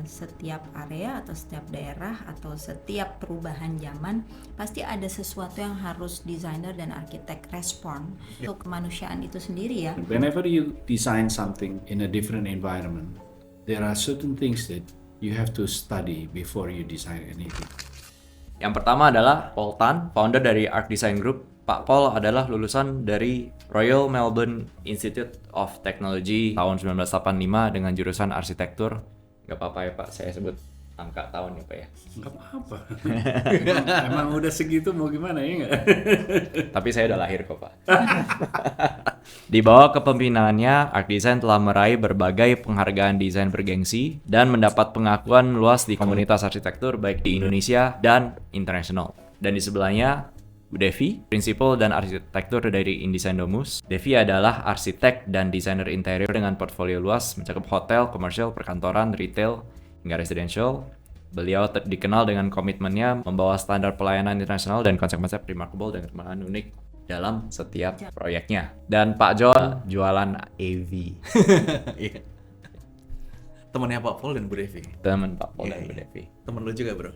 setiap area atau setiap daerah atau setiap perubahan zaman pasti ada sesuatu yang harus desainer dan arsitek respon untuk kemanusiaan itu sendiri ya. Whenever you design something in a different environment, there are certain things that you have to study before you design anything. Yang pertama adalah Paul Tan, founder dari Arc Design Group. Pak Paul adalah lulusan dari Royal Melbourne Institute of Technology tahun 1985 dengan jurusan arsitektur. Gak apa-apa ya Pak, saya sebut angka tahun ya Pak ya. Nggak apa-apa. Emang udah segitu mau gimana ya nggak? Tapi saya udah lahir kok Pak. Di bawah kepemimpinannya, Arc Design telah meraih berbagai penghargaan desain bergengsi dan mendapat pengakuan luas di komunitas arsitektur baik di Indonesia dan internasional. Dan di sebelahnya, Bu Devi, prinsipal dan arsitektur dari InDesign Domus. Devi adalah arsitek dan desainer interior dengan portfolio luas mencakup hotel, komersial, perkantoran, retail, hingga residential. Beliau dikenal dengan komitmennya membawa standar pelayanan internasional dan konsep-konsep remarkable dan kematangan unik dalam setiap proyeknya. Dan Pak John jualan AV. Iya. Temannya Pak Paul dan Bu Devi. Teman Pak Paul dan Bu Devi. Temen lu juga bro.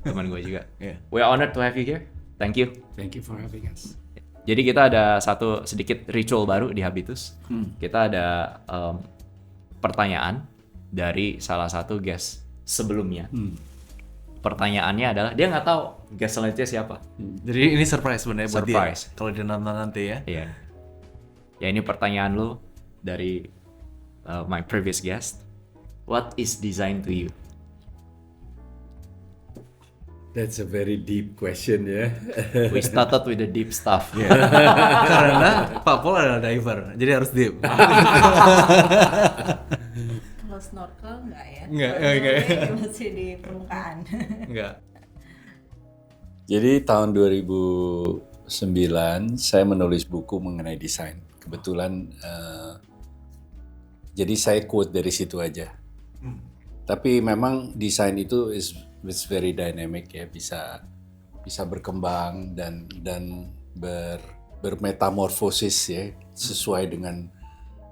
Teman gue juga. Iya. We are honored to have you here. Thank you. Thank you for having us. Jadi kita ada satu sedikit ritual baru di Habitus. Kita ada pertanyaan dari salah satu guest sebelumnya. Pertanyaannya adalah dia nggak tahu guest selanjutnya siapa. Jadi ini surprise sebenarnya buat dia. Surprise. Kalau dia nonton nanti ya. Iya. Ya ini pertanyaan lu dari my previous guest. What is design to you? That's a very deep question ya. We started with the deep stuff. Karena Pak Paul adalah diver, jadi harus deep. Kalau snorkel enggak ya? Enggak. Masih di permukaan. Enggak. Jadi tahun 2009 saya menulis buku mengenai desain. Kebetulan jadi saya quote dari situ aja. Tapi memang desain itu is very dynamic ya, bisa berkembang dan bermetamorfosis ya, sesuai dengan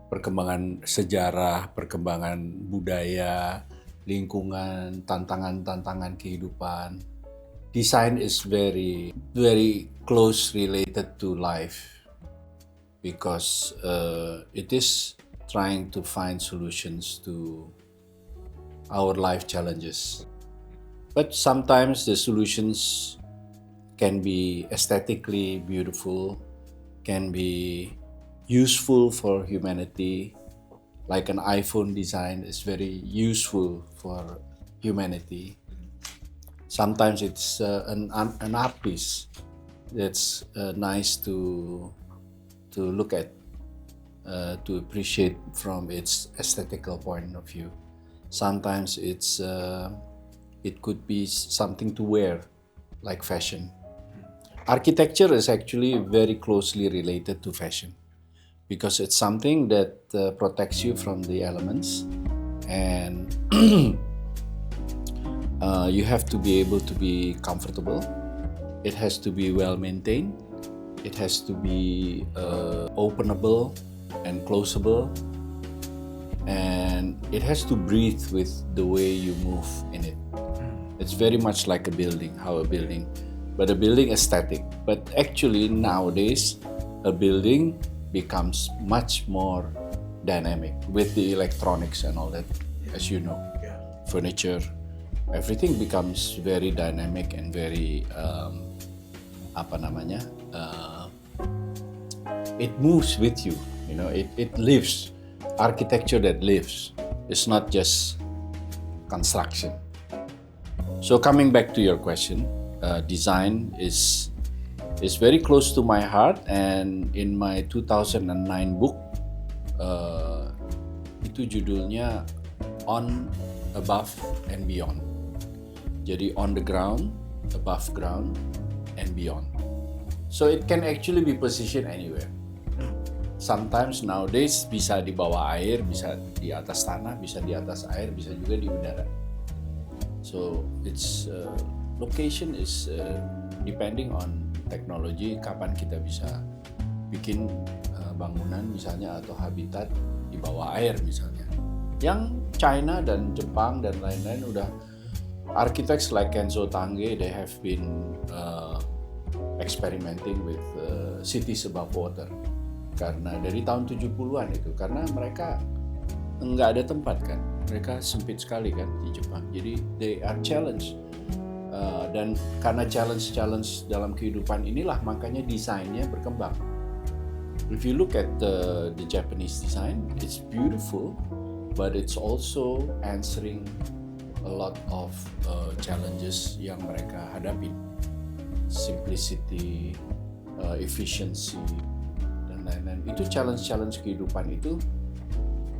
perkembangan sejarah, perkembangan budaya, lingkungan, tantangan kehidupan. Design is very close related to life because it is trying to find solutions to our life challenges. But sometimes the solutions can be aesthetically beautiful, can be useful for humanity, like an iPhone design is very useful for humanity. Sometimes it's an art piece that's nice to look at, to appreciate from its aesthetical point of view. Sometimes it could be something to wear, like fashion. Architecture is actually very closely related to fashion because it's something that protects you from the elements, and you have to be able to be comfortable. It has to be well maintained. It has to be openable and closable. And it has to breathe with the way you move in it. It's very much like a building, but a building is static. But actually nowadays, a building becomes much more dynamic with the electronics and all that, as you know, furniture, everything becomes very dynamic and very, it moves with you, it lives. Architecture that lives. It's not just construction. So coming back to your question, design is very close to my heart, and in my 2009 book, itu judulnya On, Above, and Beyond. Jadi on the ground, above ground, and beyond. So it can actually be positioned anywhere. Sometimes nowadays bisa di bawah air, bisa di atas tanah, bisa di atas air, bisa juga di udara. So its location is depending on technology, kapan kita bisa bikin bangunan misalnya atau habitat di bawah air misalnya. Yang China dan Jepang dan lain-lain udah architects like Kenzo Tange, they have been experimenting with cities above water. Karena dari tahun 70-an itu, karena mereka nggak ada tempat kan, mereka sempit sekali kan di Jepang. Jadi they are challenged. Dan karena challenge dalam kehidupan inilah makanya desainnya berkembang. If you look at the Japanese design, it's beautiful, but it's also answering a lot of challenges yang mereka hadapi. Simplicity, efficiency, dan lain-lain. Itu challenge kehidupan itu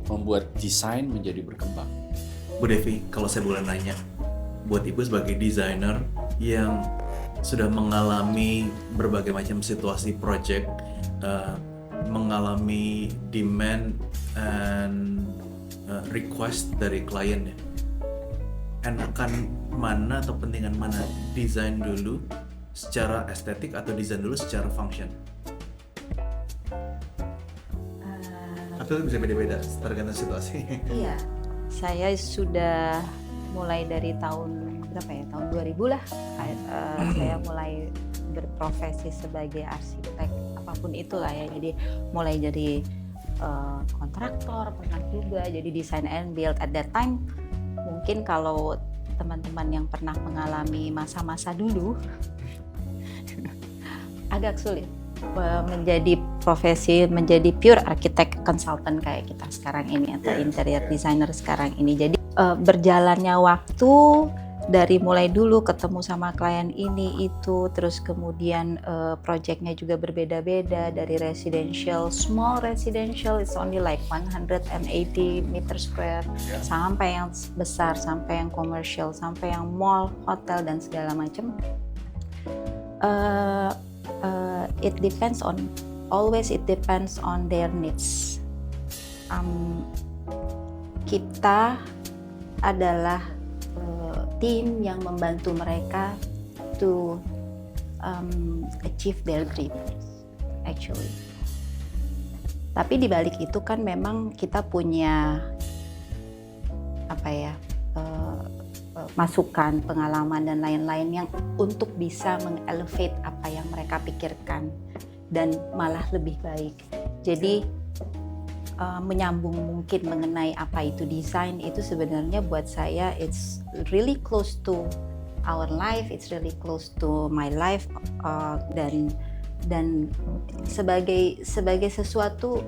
membuat desain menjadi berkembang. Bu Devi, kalau saya boleh nanya, buat Ibu sebagai desainer yang sudah mengalami berbagai macam situasi project, mengalami demand and request dari klien ya, enakan mana atau pentingan mana, desain dulu secara estetik atau desain dulu secara function? Atau itu bisa beda-beda tergantung situasi? Iya, saya sudah mulai dari tahun berapa ya, tahun 2000 lah, saya mulai berprofesi sebagai arsitek apapun itulah ya. Jadi mulai jadi kontraktor, pernah juga jadi design and build. At that time mungkin kalau teman-teman yang pernah mengalami masa-masa dulu agak sulit menjadi profesi, menjadi pure architect consultant kayak kita sekarang ini atau interior designer sekarang ini. Jadi berjalannya waktu dari mulai dulu ketemu sama klien ini itu, terus kemudian projectnya juga berbeda-beda, dari residential, small residential it's only like 180 meter square, sampai yang besar, sampai yang commercial, sampai yang mall, hotel dan segala macam. It depends on, always it depends on their needs. Kita adalah tim yang membantu mereka to achieve their dreams actually. Tapi di balik itu kan memang kita punya apa ya, masukan, pengalaman dan lain-lain yang untuk bisa mengelevate apa yang mereka pikirkan dan malah lebih baik. Jadi menyambung mungkin mengenai apa itu desain, itu sebenarnya buat saya it's really close to our life, it's really close to my life, dan sebagai sesuatu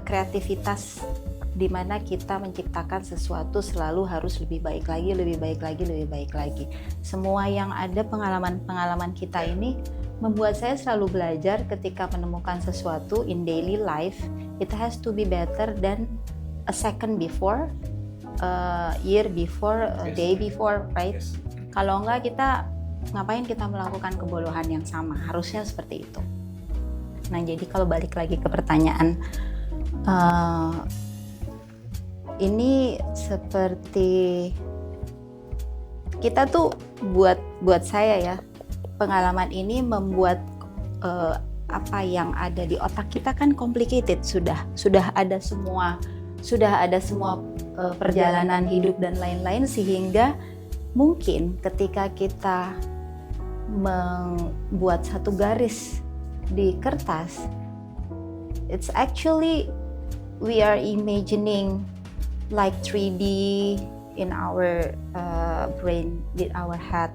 kreativitas di mana kita menciptakan sesuatu selalu harus lebih baik lagi, lebih baik lagi, lebih baik lagi. Semua yang ada, pengalaman kita ini membuat saya selalu belajar ketika menemukan sesuatu in daily life, it has to be better than a second before, year before, a day before, right? Kalau enggak, kita ngapain kita melakukan kebodohan yang sama? Harusnya seperti itu. Nah, jadi kalau balik lagi ke pertanyaan, ini seperti kita tuh buat saya ya, pengalaman ini membuat apa yang ada di otak kita kan complicated, sudah ada semua perjalanan hidup dan lain-lain, sehingga mungkin ketika kita membuat satu garis di kertas, it's actually we are imagining like 3D in our brain, in our head.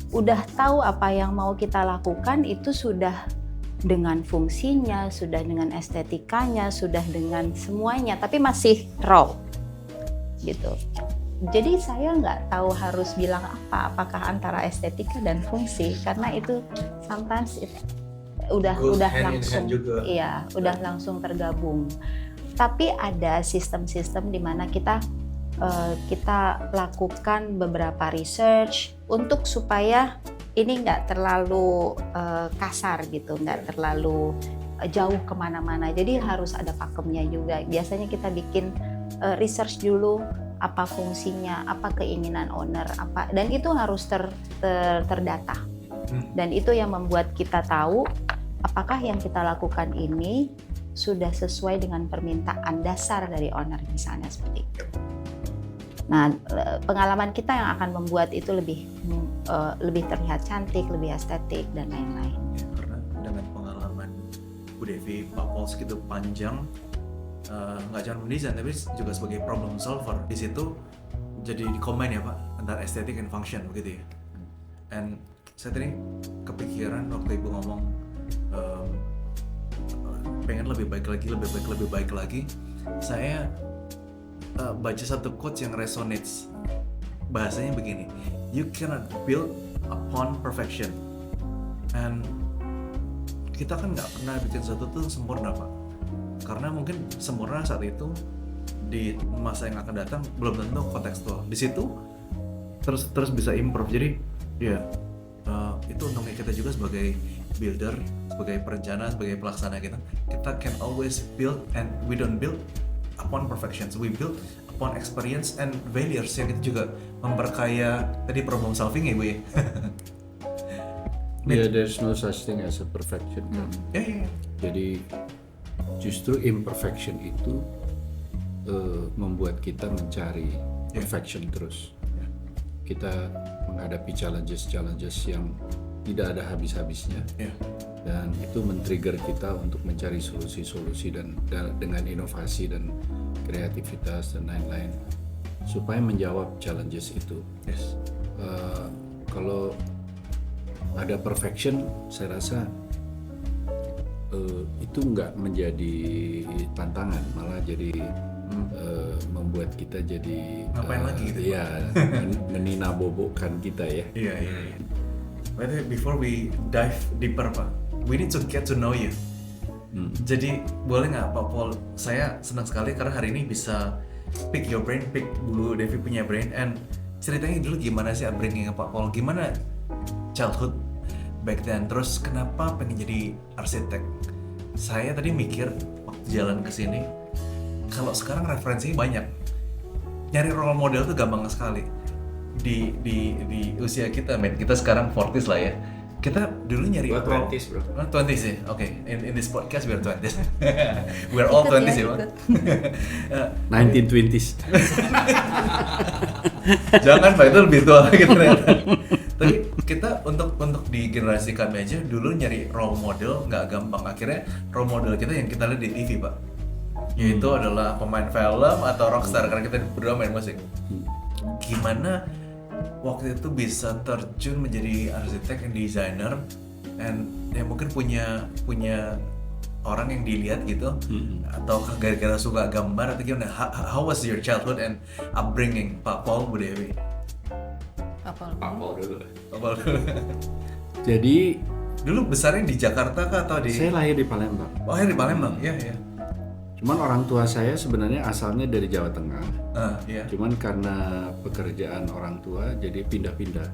Udah tahu apa yang mau kita lakukan, itu sudah dengan fungsinya, sudah dengan estetikanya, sudah dengan semuanya, tapi masih raw gitu. Jadi saya nggak tahu harus bilang apakah antara estetika dan fungsi, karena itu sometimes udah langsung, iya, udah langsung tergabung. Tapi ada sistem-sistem di mana kita lakukan beberapa research untuk supaya ini nggak terlalu kasar gitu, nggak terlalu jauh kemana-mana. Jadi harus ada pakemnya juga. Biasanya kita bikin research dulu, apa fungsinya, apa keinginan owner, apa, dan itu harus terdata. Dan itu yang membuat kita tahu apakah yang kita lakukan ini sudah sesuai dengan permintaan dasar dari owner, misalnya seperti itu. Nah, pengalaman kita yang akan membuat itu lebih terlihat cantik, lebih estetik dan lain-lain. Ya, karena dengan pengalaman Bu Devi, Pak Paul segitu panjang, nggak cuma mendesain tapi juga sebagai problem solver di situ, jadi combine ya Pak antara estetik and function begitu ya. And saya tadi kepikiran waktu Ibu ngomong pengen lebih baik lagi. Saya baca satu quote yang resonates. Bahasanya begini, you cannot build upon perfection. And kita kan nggak pernah bikin sesuatu tuh sempurna Pak. Karena mungkin sempurna saat itu, di masa yang akan datang belum tentu kontekstual. Di situ terus bisa improve. Jadi ya itu untungnya kita juga sebagai builder, sebagai perencana, sebagai pelaksana kita can always build, and we don't build upon perfections, we build upon experience and failures yang itu juga memperkaya tadi problem solving ya Bu ya. Yeah, there's no such thing as a perfection kan. Yeah. Jadi justru imperfection itu membuat kita mencari perfection terus. Kita menghadapi challenges yang tidak ada habis-habisnya, dan itu men-trigger kita untuk mencari solusi-solusi dan dengan inovasi dan kreativitas dan lain-lain supaya menjawab challenges itu. Yes. Kalau ada perfection, saya rasa itu nggak menjadi tantangan, malah jadi membuat kita jadi ngapain lagi gitu ya, meninabobokan kita ya. Iya. By the way, before we dive deeper Pak, we need to get to know you. Jadi boleh nggak Pak Paul, saya senang sekali karena hari ini bisa pick your brain, pick Bu Devi punya brain, and ceritanya dulu gimana sih upbringing Pak Paul, gimana childhood back then, terus kenapa pengen jadi arsitek. Saya tadi mikir waktu jalan ke sini, kalau sekarang referensinya banyak, nyari role model tuh gampang sekali. Di usia kita, kita sekarang 40s lah ya. Kita dulu nyari Gua 20s bro. 20s ya, oke. In this podcast we are 20s. We are all 20s ya, Pak. 1920s. Jangan Pak, itu lebih tua lagi ternyata. Tapi kita untuk di generasi kami aja dulu nyari role model nggak gampang. Akhirnya role model kita yang kita lihat di TV Pak, yaitu adalah pemain film atau rockstar, karena kita berdua main musik. Gimana waktu itu bisa terjun menjadi arsitek and designer, and ya mungkin punya orang yang dilihat gitu, atau gara-gara suka gambar atau gimana? How was your childhood and upbringing Pak Paul, Bu Dewi? Pak Paul dulu. Pak Paul. Jadi Dulu besarnya di Jakarta kah atau di? saya lahir di Palembang. Oh, lahir di Palembang, iya. Cuman orang tua saya sebenarnya asalnya dari Jawa Tengah. Iya. Cuman karena pekerjaan orang tua jadi pindah-pindah.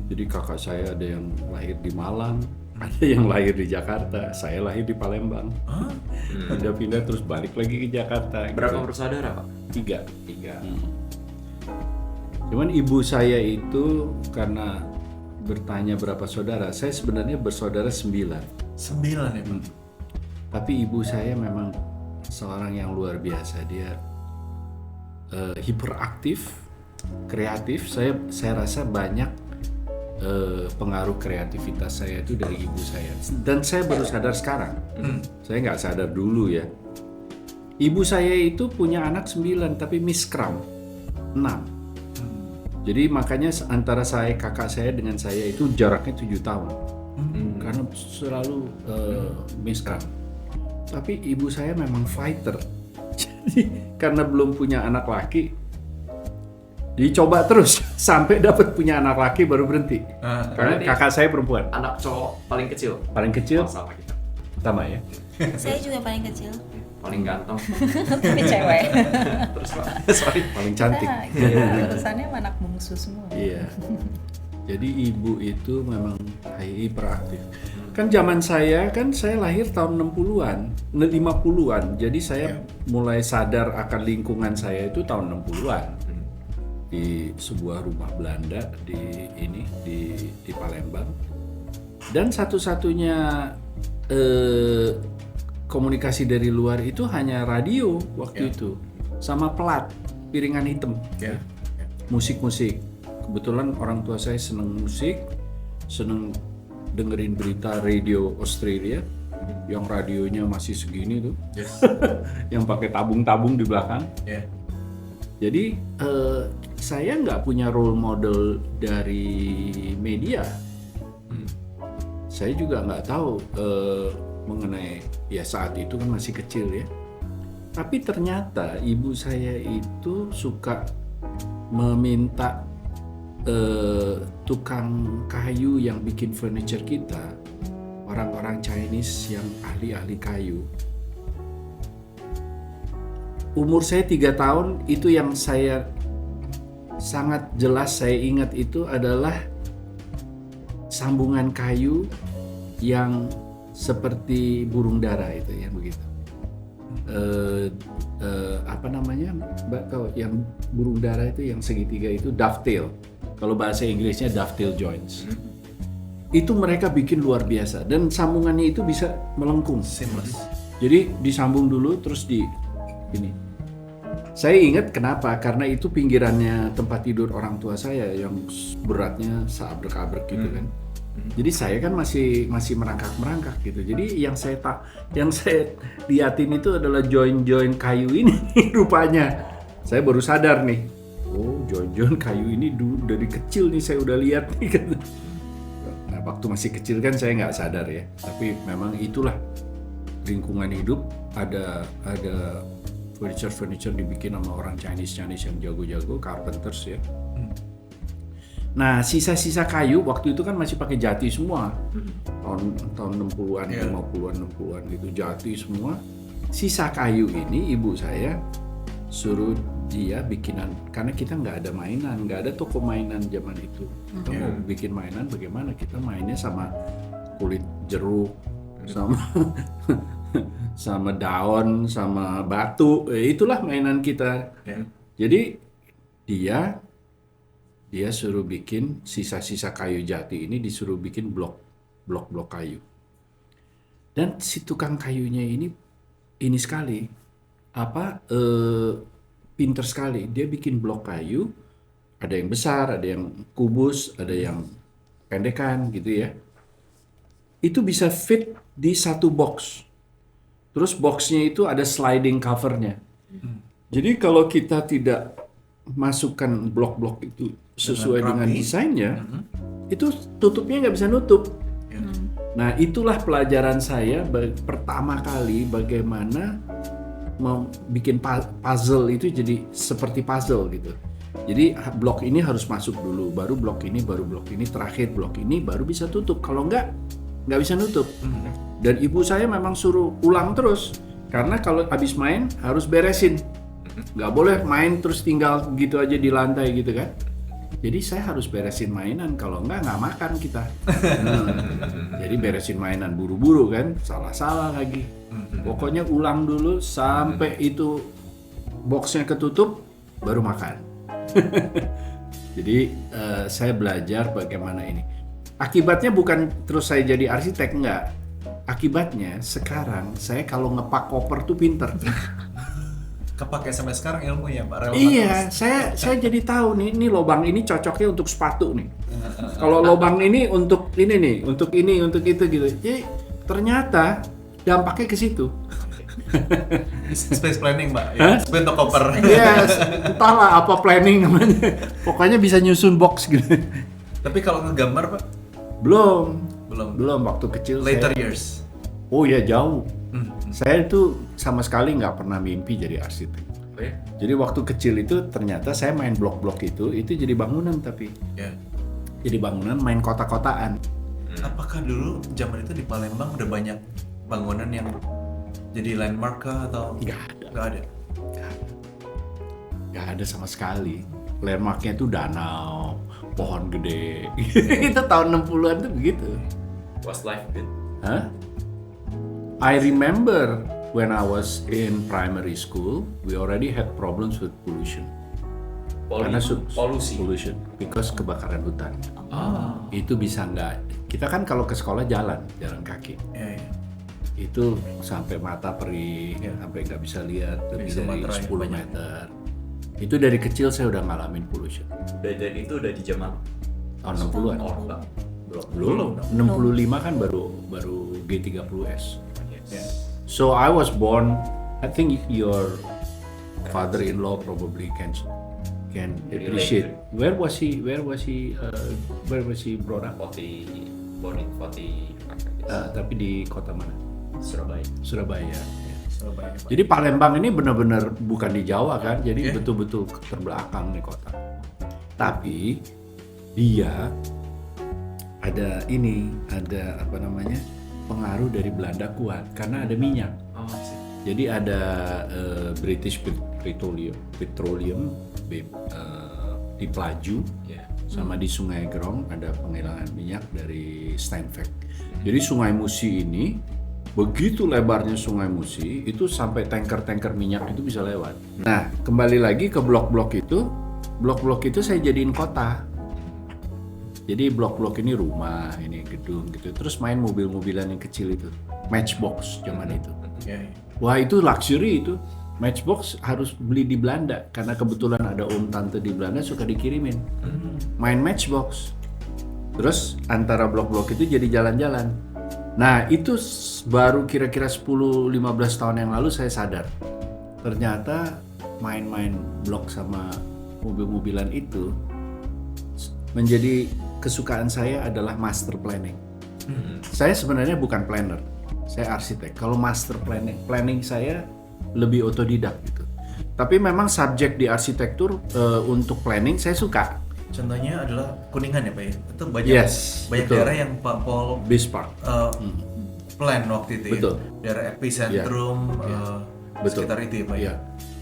Jadi kakak saya ada yang lahir di Malang, ada yang lahir di Jakarta, saya lahir di Palembang. Pindah-pindah terus balik lagi ke Jakarta. Berapa gitu. bersaudara Pak? 3. 3. Cuman ibu saya itu karena bertanya berapa saudara, saya sebenarnya bersaudara 9. 9 ya Pak? Tapi ibu saya memang seorang yang luar biasa. Dia hiperaktif, kreatif. Saya rasa banyak pengaruh kreativitas saya itu dari ibu saya. Dan saya baru sadar sekarang. Saya nggak sadar dulu ya. Ibu saya itu punya anak 9 tapi miskram 6. Jadi makanya antara kakak saya dengan saya itu jaraknya 7 tahun. Karena selalu miskram. Tapi ibu saya memang fighter. Jadi karena belum punya anak laki, dicoba terus sampai dapat punya anak laki baru berhenti. Karena kakak saya perempuan. Anak cowok paling kecil. Paling kecil Oh, sama kita. sama ya. Saya juga paling kecil. Paling ganteng. Tapi cewek. Terus Pak. Sorry. Paling cantik. Urusannya sama anak bungsu semua. Iya. Jadi ibu itu memang hiperaktif. Kan zaman saya lahir tahun 60-an, 50-an. Jadi saya mulai sadar akan lingkungan saya itu tahun 60-an. Di sebuah rumah Belanda di Palembang. Dan satu-satunya komunikasi dari luar itu hanya radio waktu itu sama pelat piringan hitam. musik-musik. Kebetulan orang tua saya seneng musik, seneng dengerin berita radio Australia, yang radionya masih segini tuh, Yes. yang pakai tabung-tabung di belakang. Yeah. Jadi saya nggak punya role model dari media. Saya juga nggak tahu mengenai, ya saat itu kan masih kecil ya. Tapi ternyata ibu saya itu suka meminta tukang kayu yang bikin furniture kita, orang-orang Chinese yang ahli-ahli kayu. Umur saya 3 tahun, itu yang saya sangat jelas saya ingat itu adalah sambungan kayu yang seperti burung dara itu ya begitu. Apa namanya, Mbak tahu yang burung dara itu yang segitiga itu dovetail. Kalau bahasa Inggrisnya dovetail joints. Itu mereka bikin luar biasa dan sambungannya itu bisa melengkung. Seamless. Jadi disambung dulu terus di ini. Saya ingat kenapa? Karena itu pinggirannya tempat tidur orang tua saya yang beratnya seabrek-abrek gitu kan. Jadi saya kan masih merangkak-merangkak gitu. Jadi yang saya liatin itu adalah join-join kayu ini rupanya. Saya baru sadar nih. Oh, join-join kayu ini dulu dari kecil nih saya udah lihat nih gitu. Nah, waktu masih kecil kan saya nggak sadar ya. Tapi memang itulah lingkungan hidup, ada furniture dibikin sama orang Chinese yang jago-jago, carpenters ya. Nah, sisa-sisa kayu waktu itu kan masih pakai jati semua. Tahun 60-an, 50-an, 60-an gitu, jati semua. Sisa kayu ini ibu saya suruh dia bikinan, karena kita nggak ada mainan, nggak ada toko mainan zaman itu. Kita mau bikin mainan bagaimana? Kita mainnya sama kulit jeruk, sama daun, sama batu. Itulah mainan kita. Jadi dia suruh bikin sisa-sisa kayu jati ini, disuruh bikin blok kayu. Dan si tukang kayunya ini sekali pinter sekali. Dia bikin blok kayu, ada yang besar, ada yang kubus, ada yang pendekan gitu ya. Itu bisa fit di satu box. Terus boxnya itu ada sliding covernya. Jadi kalau kita tidak masukkan blok-blok itu sesuai dengan desainnya, itu tutupnya nggak bisa nutup. Nah, itulah pelajaran saya pertama kali bagaimana bikin puzzle itu jadi seperti puzzle gitu. Jadi blok ini harus masuk dulu, baru blok ini, terakhir blok ini, baru bisa tutup. Kalau nggak bisa nutup. Dan ibu saya memang suruh ulang terus, karena kalau habis main harus beresin. Nggak boleh main terus tinggal gitu aja di lantai gitu kan. Jadi saya harus beresin mainan, kalau nggak makan kita. Jadi beresin mainan buru-buru kan, salah-salah lagi. Pokoknya ulang dulu sampai itu boxnya ketutup, baru makan. Jadi saya belajar bagaimana ini. Akibatnya bukan terus saya jadi arsitek, enggak. Akibatnya sekarang saya kalau ngepak koper tuh pinter. Kepake sampai sekarang ilmunya Pak, relevan. Iya, saya jadi tahu nih lobang ini cocoknya untuk sepatu nih. Kalau lobang ini untuk ini nih, untuk itu gitu. Jadi ternyata dampaknya ke situ. Space planning Pak, ya. Bentuk koper. Yes, entahlah apa planning namanya. Pokoknya bisa nyusun box gitu. Tapi kalau ngegambar Pak? Belum waktu kecil. Later years. Oh ya, jauh. Saya itu sama sekali nggak pernah mimpi jadi arsitek. Oh, ya? Jadi waktu kecil itu ternyata saya main blok-blok itu jadi bangunan, tapi jadi bangunan, main kota-kotaan. Apakah dulu zaman itu di Palembang udah banyak bangunan yang jadi landmark kah atau? Nggak ada sama sekali. Landmarknya itu danau, pohon gede. Itu tahun 60-an tuh begitu. Was life good? Huh? I remember when I was in primary school, we already had problems with pollution. Pollution, because kebakaran hutan. Itu bisa nggak? Kita kan kalau ke sekolah jalan kaki. Itu sampai mata perih, sampai nggak bisa lihat lebih dari 10 meter. Itu dari kecil saya udah ngalamin pollution. Dan itu udah di zaman Tahun 60-an. Orba. Belum. 65 kan baru G30S. Yes. So I was born, I think your father-in-law probably can appreciate. Where was he brought up? Born in 40. Tapi di kota mana? Surabaya. Surabaya. Ya. Surabaya, Pak. Jadi Palembang ini benar-benar bukan di Jawa kan, jadi betul-betul terbelakang nih kota. Tapi dia ada apa namanya, pengaruh dari Belanda kuat karena ada minyak. Oh, sih. Jadi ada British Petroleum di Pelaju, sama di Sungai Gerong ada penghilangan minyak dari Steinweg. Jadi Sungai Musi ini begitu lebarnya Sungai Musi itu sampai tanker-tanker minyak itu bisa lewat. Nah, kembali lagi ke blok-blok itu saya jadiin kota. Jadi blok-blok ini rumah, ini gedung gitu. Terus main mobil-mobilan yang kecil itu, Matchbox zaman itu. Ya, ya. Wah, itu luxury itu. Matchbox harus beli di Belanda karena kebetulan ada om tante di Belanda suka dikirimin. Main Matchbox. Terus antara blok-blok itu jadi jalan-jalan. Nah, itu baru kira-kira 10-15 tahun yang lalu saya sadar. Ternyata main-main blok sama mobil-mobilan itu menjadi kesukaan saya adalah master planning. Saya sebenarnya bukan planner, saya arsitek. Kalau master planning saya lebih otodidak gitu. Tapi memang subjek di arsitektur untuk planning saya suka. Contohnya adalah Kuningan ya Pak ya? Itu banyak Betul. daerah yang Pak Paul Bispark. plan waktu itu Betul. ya? Daerah epicentrum Betul. sekitar itu ya Pak ya? Iya.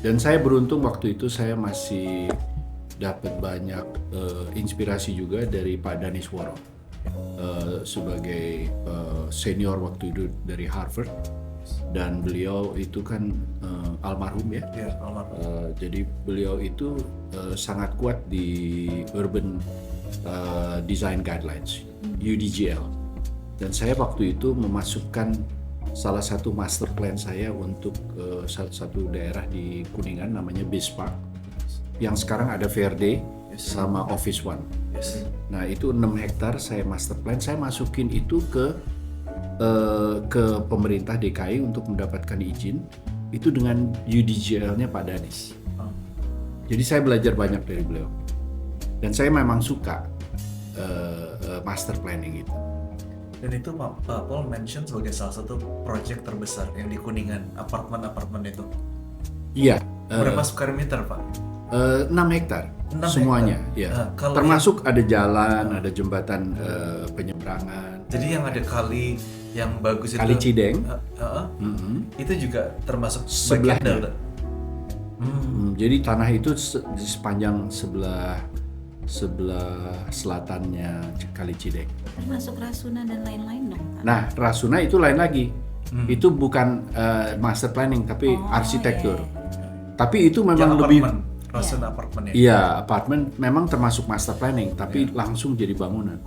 Dan saya beruntung waktu itu saya masih dapat banyak inspirasi juga dari Pak Daniswara sebagai senior waktu itu dari Harvard, dan beliau itu kan almarhum ya. Iya, almarhum. Jadi beliau itu sangat kuat di Urban Design Guidelines (UDGL), dan saya waktu itu memasukkan salah satu master plan saya untuk satu daerah di Kuningan namanya Bispark, yang sekarang ada VRD sama Office One. Yes. Nah, itu 6 hektar saya master plan, saya masukin itu ke pemerintah DKI untuk mendapatkan izin itu dengan UDGL-nya Pak Danis. Jadi saya belajar banyak dari beliau, dan saya memang suka master planning itu. Dan itu Pak Paul mention sebagai salah satu proyek terbesar yang di Kuningan, apartemen itu. Iya. Berapa square meter Pak? 6 hektar 6 semuanya, hektar. ya. Kalau Termasuk ada jalan, ada jembatan penyeberangan. Jadi yang ada kali yang bagus Kali itu Cideng. itu juga termasuk Sebelahnya. bagian dari- Jadi tanah itu di sepanjang sebelah selatannya Kali Cideng. Termasuk Rasuna dan lain-lain dong Pak. Nah, Rasuna itu lain lagi. Itu bukan master planning tapi arsitektur. Tapi itu memang yang lebih apartemen, Rasuna apartemen ya. Iya, apartemen memang termasuk master planning, tapi langsung jadi bangunan.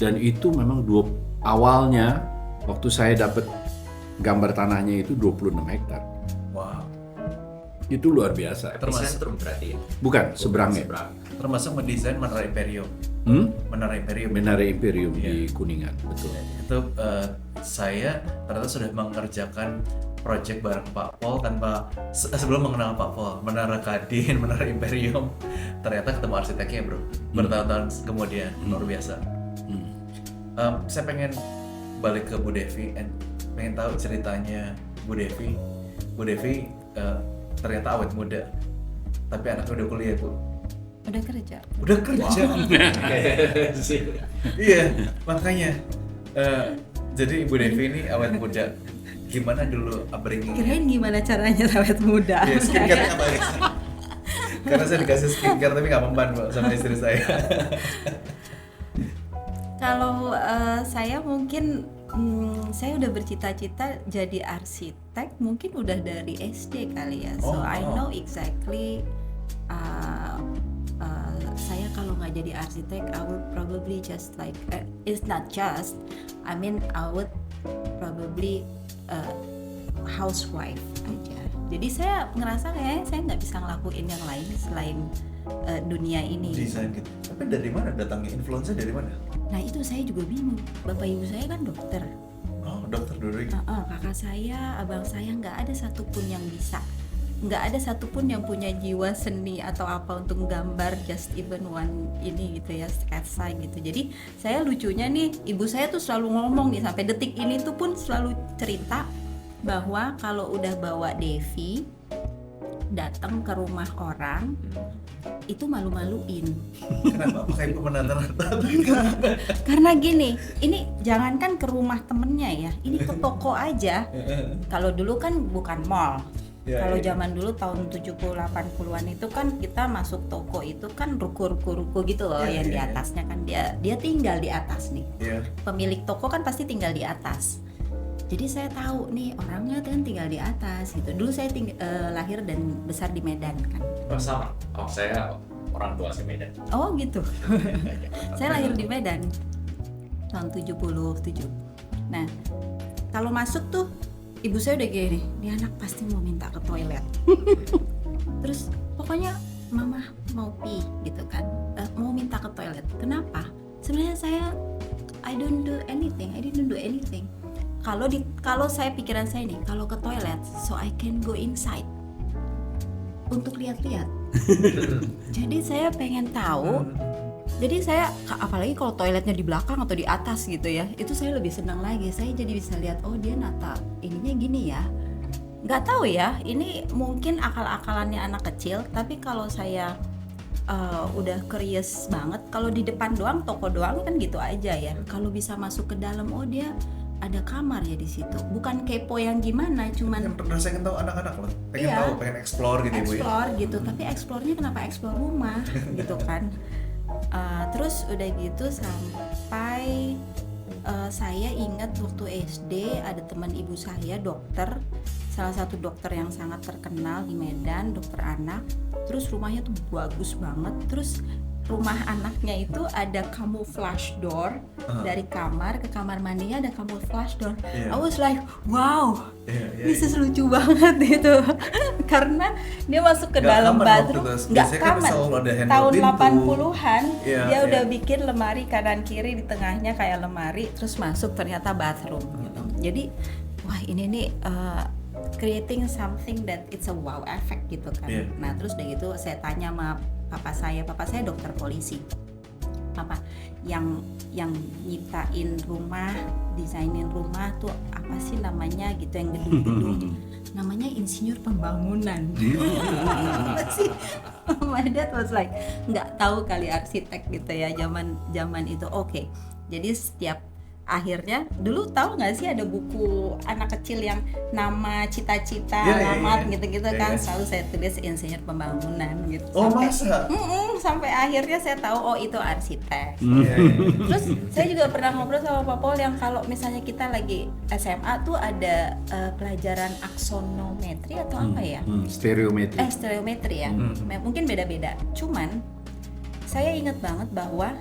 Dan itu memang awalnya waktu saya dapat gambar tanahnya itu 26 hektar. Wow. Itu luar biasa. Epicentrum berarti ya? Bukan, seberangnya. Termasuk mendesain Menara Imperium. Menara Imperium. Menara Imperium di Kuningan, betul. Itu saya ternyata sudah mengerjakan proyek bareng Pak Paul tanpa sebelum mengenal Pak Paul. Menara Kadin, Menara Imperium. Ternyata ketemu arsiteknya bro. Bertahun-tahun kemudian, luar biasa. Saya pengen balik ke Bu Devi, pengen tahu ceritanya Bu Devi. Bu Devi ternyata awet muda, tapi anaknya udah kuliah Bu. Udah kerja. Udah kerja. Iya, makanya. Jadi Ibu Devi ini awet muda. Gimana dulu upbringing? Kirain gimana caranya awet muda. Iya, skincare apa ya? Karena saya dikasih skincare tapi nggak memban Bu, sama istri saya. Kalau saya mungkin saya udah bercita-cita jadi arsitek mungkin udah dari SD kali ya. So I know exactly saya kalau nggak jadi arsitek I would probably just like it's not just I would probably housewife aja Jadi saya ngerasa kayak saya nggak bisa ngelakuin yang lain selain dunia ini. Desain gitu. Tapi dari mana datangnya influence dari mana? Nah itu saya juga bingung. Bapak ibu saya kan dokter. Oh, dokter dulu. Kakak saya, abang saya nggak ada satupun yang bisa, nggak ada satupun yang punya jiwa seni atau apa untuk menggambar just even one ini gitu ya, sketsa gitu. Jadi saya lucunya nih, ibu saya tuh selalu ngomong nih sampai detik ini tuh pun selalu cerita bahwa kalau udah bawa Devi datang ke rumah orang itu malu-maluin. Kenapa pakai penata-rata? Karena gini, ini jangankan ke rumah temennya ya, ini ke toko aja. Kalau dulu kan bukan mall. Ya, Kalau ya. zaman dulu tahun 70-80-an itu kan kita masuk toko itu kan ruko-ruko gitu loh, Ya, yang di ya, ya. atasnya kan dia tinggal di atas nih. Iya. Pemilik toko kan pasti tinggal di atas. Jadi saya tahu nih orangnya kan tinggal di atas gitu. Dulu saya lahir dan besar di Medan kan. Sama. Oh, saya orang tua asli Medan. Oh gitu. Saya lahir di Medan tahun 77. Nah, kalau masuk tuh ibu saya udah gini, nih anak pasti mau minta ke toilet. Terus pokoknya mama mau pi gitu kan, mau minta ke toilet. Kenapa? Sebenarnya saya I didn't do anything. Kalau saya pikiran saya nih, kalau ke toilet, so I can go inside untuk lihat-lihat. Jadi saya pengen tahu. Jadi saya apalagi kalau toiletnya di belakang atau di atas gitu ya, itu saya lebih senang lagi. Saya jadi bisa lihat, oh dia nata ininya gini ya. Nggak tahu ya, ini mungkin akal-akalannya anak kecil. Tapi kalau saya udah curious banget, kalau di depan doang, toko doang kan gitu aja ya. Kalau bisa masuk ke dalam, oh dia ada kamar ya di situ. Bukan kepo yang gimana, cuman Rasa ingin tahu anak-anak loh. Pengen Iya. tahu, pengen explore gitu ya, Bu ya. explore gitu. Tapi explore-nya kenapa explore rumah gitu kan? Terus udah gitu sampai saya ingat waktu SD ada teman ibu saya dokter, salah satu dokter yang sangat terkenal di Medan, dokter anak. Terus rumahnya tuh bagus banget. Terus rumah anaknya itu ada camouflage door, dari kamar ke kamar mandinya ada camouflage door. Iya. I was like, wow, Iya, this is lucu banget itu. Karena dia masuk ke Nggak dalam kamar bathroom, waktu itu. nggak Biasanya kan kamar. selalu ada handle Tahun pintu. 80-an Iya, dia iya. udah bikin lemari kanan kiri, di tengahnya kayak lemari, terus masuk ternyata bathroom gitu. Jadi wah ini nih creating something that it's a wow effect gitu kan. Iya. Nah terus udah gitu saya tanya sama papa saya dokter polisi. Papa yang nyiptain rumah, desainin rumah tuh apa sih namanya gitu, yang gedung-gedung. Namanya insinyur pembangunan. Apa sih? My dad was like, nggak tahu kali arsitek gitu ya zaman itu. Oke. Jadi setiap akhirnya dulu tahu nggak sih ada buku anak kecil yang nama cita-cita, Iya, alamat iya. gitu-gitu Iya, kan, iya. selalu saya tulis insinyur pembangunan gitu. Oh, Sampai- masa? sampai akhirnya saya tahu oh itu arsitek. Iya, iya. Terus saya juga pernah ngobrol sama Pak Pol yang kalau misalnya kita lagi SMA tuh ada pelajaran aksonometri atau apa ya? Stereometri. Stereometri ya. Mungkin beda-beda. Cuman saya ingat banget bahwa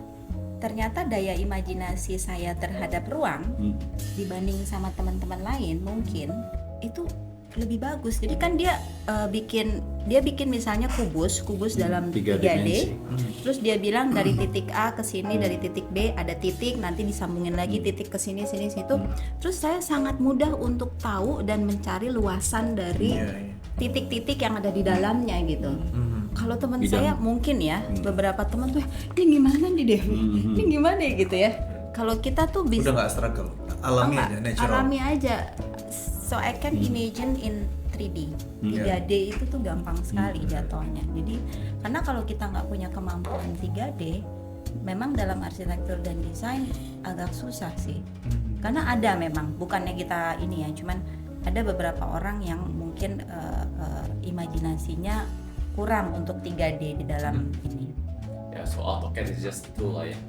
ternyata daya imajinasi saya terhadap ruang dibanding sama teman-teman lain mungkin itu lebih bagus. Jadi kan dia bikin misalnya kubus dalam 3D. dimensi. Terus dia bilang dari titik A ke sini, dari titik B ada titik, nanti disambungin lagi titik ke sini situ. Terus saya sangat mudah untuk tahu dan mencari luasan dari Iya, iya. titik-titik yang ada di dalamnya gitu. Kalau teman Bidang. saya mungkin ya, beberapa teman tuh ini gimana nih Dev? Ini gimana ya gitu ya. Kalau kita tuh bisa Udah nggak struggle, alami apa, aja, natural. alami aja. So I can imagine in 3D. 3D itu tuh gampang sekali jatuhnya. Jadi karena kalau kita nggak punya kemampuan 3D, memang dalam arsitektur dan desain agak susah sih. Karena ada memang, bukannya kita ini ya, cuman ada beberapa orang yang mungkin imajinasinya kurang untuk 3D di dalam ini. Ya, so AutoCAD is just a tool lah ya.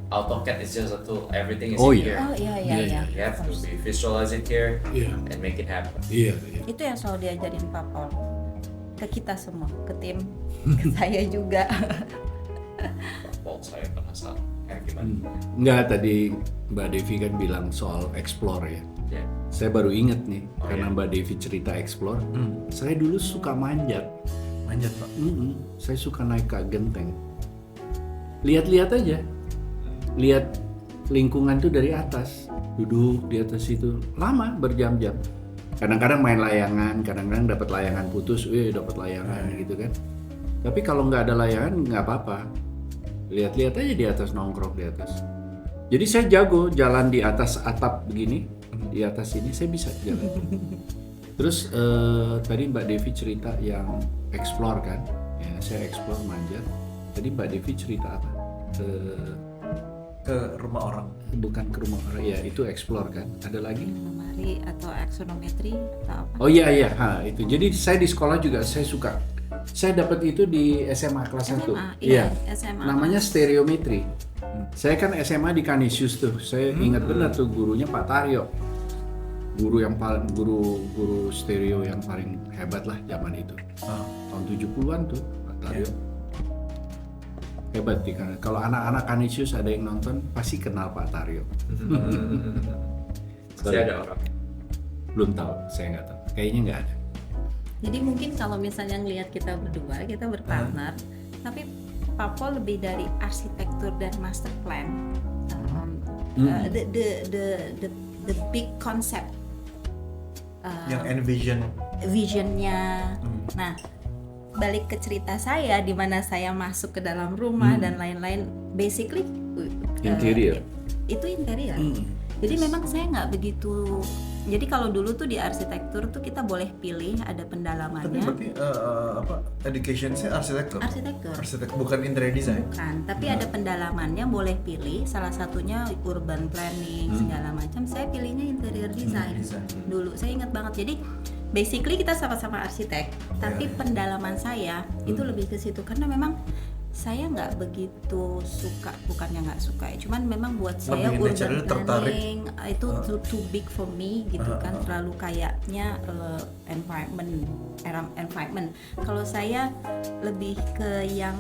AutoCAD is just a tool. Everything is Oh, in iya. here. Oh iya. You have to visualize it here Iya. and make it happen. Iya. Itu yang selalu diajarin Pak Paul ke kita semua, ke tim, ke saya juga. Paul, saya penasaran. Kayak gimana? Enggak, tadi Mbak Devi kan bilang soal explore ya. Ya. Saya baru inget nih, Oh, karena iya. Mbak Devi cerita explore. Saya dulu suka manjat. Manjat Pak. Saya suka naik ke genteng. Lihat-lihat aja. Lihat lingkungan tuh dari atas. Duduk di atas itu. Lama, berjam-jam. Kadang-kadang main layangan, kadang-kadang dapat layangan putus, dapat layangan gitu kan. Tapi kalau nggak ada layangan nggak apa-apa. Lihat-lihat aja di atas, nongkrong di atas. Jadi saya jago jalan di atas atap begini, di atas ini saya bisa jalan. Terus tadi Mbak Devi cerita yang explore kan, ya saya explore manjat. Tadi Mbak Devi cerita apa? Ke rumah orang. Bukan ke rumah orang, ya itu explore kan. Ada lagi? lemari atau aksonometri atau apa. Oh iya, itu. Jadi saya di sekolah juga saya suka. Saya dapat itu di SMA kelas 1. SMA, iya, SMA Namanya kelas. stereometri. Saya kan SMA di Canisius tuh. Saya ingat benar tuh gurunya Pak Taryo. Guru yang paling guru stereo yang paling hebat lah zaman itu. Tahun 70-an tuh Pak Taryo. Hebat nih, karena kalau anak-anak Canisius ada yang nonton pasti kenal Pak Taryo. Masih ada orang. Belum tahu, saya nggak tahu. Kayaknya nggak ada. Jadi mungkin kalau misalnya ngelihat kita berdua, kita berpartner, tapi Pak Paul lebih dari arsitektur dan master plan. The big concept. Yang envision. Visionnya. Nah, balik ke cerita saya di mana saya masuk ke dalam rumah dan lain-lain, basically Interior. itu interior. Jadi memang saya nggak begitu. Jadi kalau dulu tuh di arsitektur tuh kita boleh pilih ada Tapi pendalamannya. berarti education saya arsitektur. Arsitektur. Bukan interior design. Bukan, tapi ada pendalamannya boleh pilih. Salah satunya urban planning segala macam. Saya pilihnya interior design. design. Dulu saya ingat banget. Jadi basically kita sama-sama arsitek, tapi pendalaman saya itu lebih ke situ karena memang saya nggak begitu suka, bukannya nggak suka ya, cuman memang buat saya Lebih urban naturally tertarik. planning itu too big for me gitu kan, terlalu kayaknya environment. Kalau saya lebih ke yang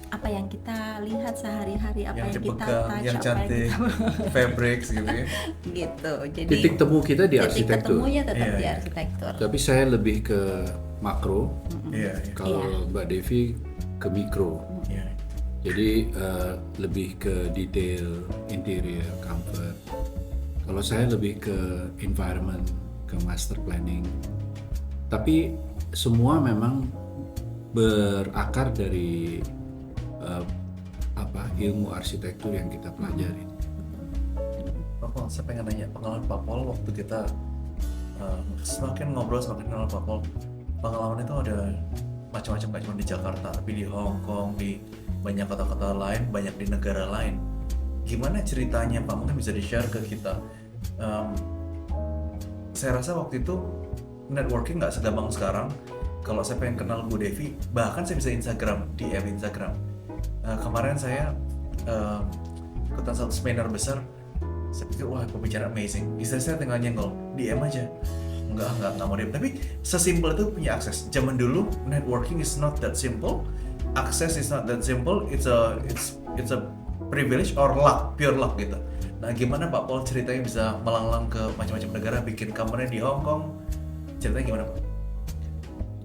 apa yang kita lihat sehari-hari, apa yang, kita dipegang, touch, yang apa cantik, yang kita fabrics gitu ya. gitu. Jadi Titik temu kita di titik arsitektur. ketemunya tetap Iya, di iya. arsitektur. Tapi saya lebih ke makro, Iya, iya. kalau Mbak Devi ke mikro. Iya. Jadi lebih ke detail, interior, comfort. Kalau saya lebih ke environment, ke master planning. Tapi semua memang berakar dari ilmu arsitektur yang kita pelajari. Pak Paul, saya pengen nanya pengalaman Pak Paul waktu kita semakin ngobrol semakin kenal Pak Paul. Pengalaman itu ada macam-macam, gak cuma di Jakarta, tapi di Hong Kong, di banyak kota-kota lain, banyak di negara lain. Gimana ceritanya Pak? Mungkin bisa di-share ke kita. Saya rasa waktu itu networking nggak segampang sekarang. Kalau saya pengen kenal Bu Devi, bahkan saya bisa Instagram, DM Instagram. Kemarin saya ikutan satu seminar besar, saya pikir wah pembicara amazing. Bisa saya tinggal nyenggol, DM aja. Enggak mau DM. Tapi sesimpel itu punya akses. Zaman dulu networking is not that simple, access is not that simple. It's a privilege or luck, pure luck gitu. Nah, gimana Pak Paul ceritanya bisa melanglang ke macam-macam negara, bikin company di Hong Kong? Ceritanya gimana Pak?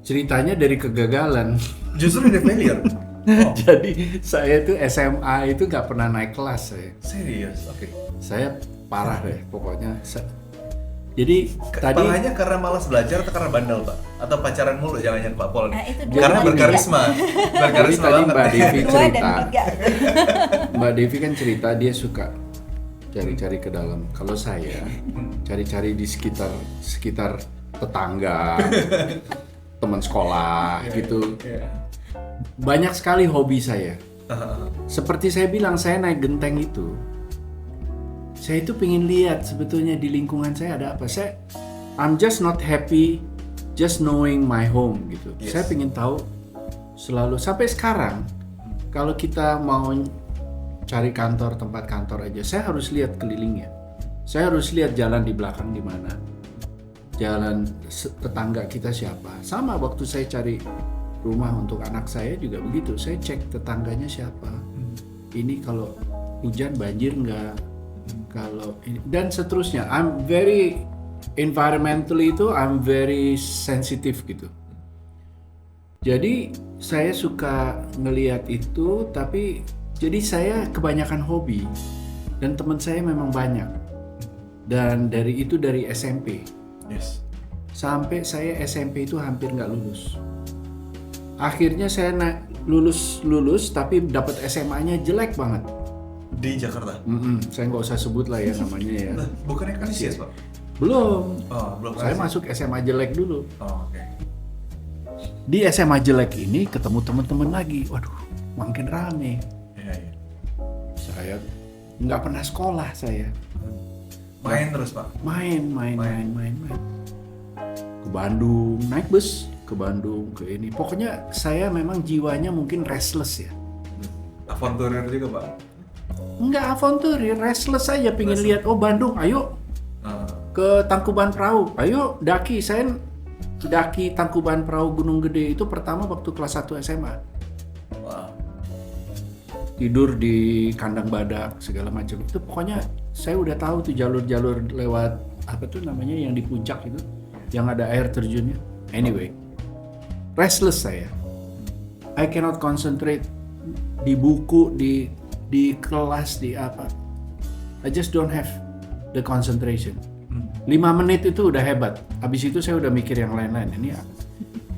Ceritanya dari kegagalan. Justru dari failure. Oh, Jadi saya itu SMA itu nggak pernah naik kelas saya. serius, oke. Saya parah deh pokoknya. Jadi tadi Parahnya karena malas belajar atau karena bandel Pak? Atau pacaran mulu jangan-jangan Pak Paul? Nah, itu dua Karena dan berkarisma. jadi Berkarisma tadi banget. Mbak Devi Dua dan cerita. tiga. Mbak Devi kan cerita dia suka cari-cari ke dalam. Kalau saya cari-cari di sekitar tetangga, teman sekolah gitu. Iya. Banyak sekali hobi saya. Seperti saya bilang, saya naik genteng itu. Saya itu pengen lihat sebetulnya di lingkungan saya ada apa. I'm just not happy just knowing my home gitu. Yes. Saya pengen tahu selalu sampai sekarang. Kalau kita mau cari kantor, tempat kantor aja, saya harus lihat kelilingnya. Saya harus lihat jalan di belakang di mana. Jalan tetangga kita siapa. Sama waktu saya cari rumah untuk anak saya juga begitu. Saya cek tetangganya siapa. Ini kalau hujan banjir nggak, kalau ini dan seterusnya. I'm very environmentally itu I'm very sensitive gitu. Jadi saya suka ngelihat itu, tapi jadi saya kebanyakan hobi dan teman saya memang banyak. Dan dari SMP. Yes. Sampai saya SMP itu hampir nggak lulus. Akhirnya saya lulus tapi dapat SMA-nya jelek banget. Di Jakarta. Saya nggak usah sebut lah ya namanya ya. Nah, bukannya Kanisius, Pak? Belum. Oh, belum. Saya masuk SMA jelek dulu. Oh, oke. Di SMA jelek ini ketemu teman-teman lagi. Waduh, makin rame. Iya. Saya nggak pernah sekolah saya. Main terus, Pak. Main. Ke Bandung, naik bus ke Bandung, ke ini. Pokoknya saya memang jiwanya mungkin restless ya. Avanturir juga, Pak. Nggak avanturir, restless aja. Pingin lihat, oh Bandung, ayo ke Tangkuban Perahu. Ayo daki. Saya daki Tangkuban Perahu Gunung Gede itu pertama waktu kelas 1 SMA. Wow. Tidur di kandang badak segala macam. Itu pokoknya saya udah tahu tuh jalur-jalur lewat apa tuh namanya yang di puncak itu, yang ada air terjunnya. Anyway, restless saya. I cannot concentrate di buku, di kelas, di apa. I just don't have the concentration. 5 menit itu udah hebat. Habis itu saya udah mikir yang lain-lain. Ini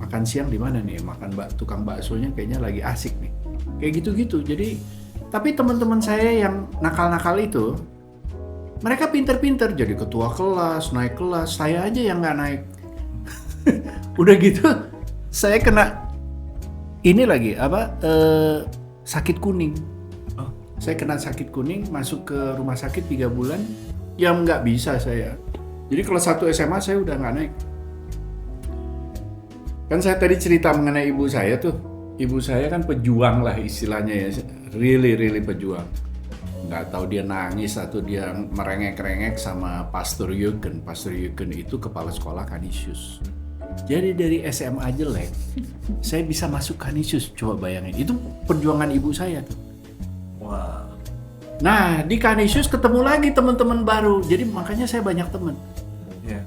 makan siang di mana nih? Makan tukang baksonya kayaknya lagi asik nih. Kayak gitu-gitu. Jadi, tapi teman-teman saya yang nakal-nakal itu, mereka pinter-pinter jadi ketua kelas, naik kelas. Saya aja yang nggak naik. Udah gitu, saya kena ini lagi sakit kuning. Saya kena sakit kuning, masuk ke rumah sakit 3 bulan. Yang nggak bisa saya. Jadi kelas 1 SMA saya udah nggak naik. Kan saya tadi cerita mengenai ibu saya tuh. Ibu saya kan pejuang lah istilahnya ya. Really pejuang. Nggak tahu dia nangis atau dia merengek-rengek sama Pastor Jürgen. Pastor Jürgen itu kepala sekolah Kanisius. Jadi dari SMA jelek, saya bisa masuk Kanisius. Coba bayangin, itu perjuangan ibu saya tuh. Wow. Nah, di Kanisius ketemu lagi teman-teman baru. Jadi makanya saya banyak teman. Iya.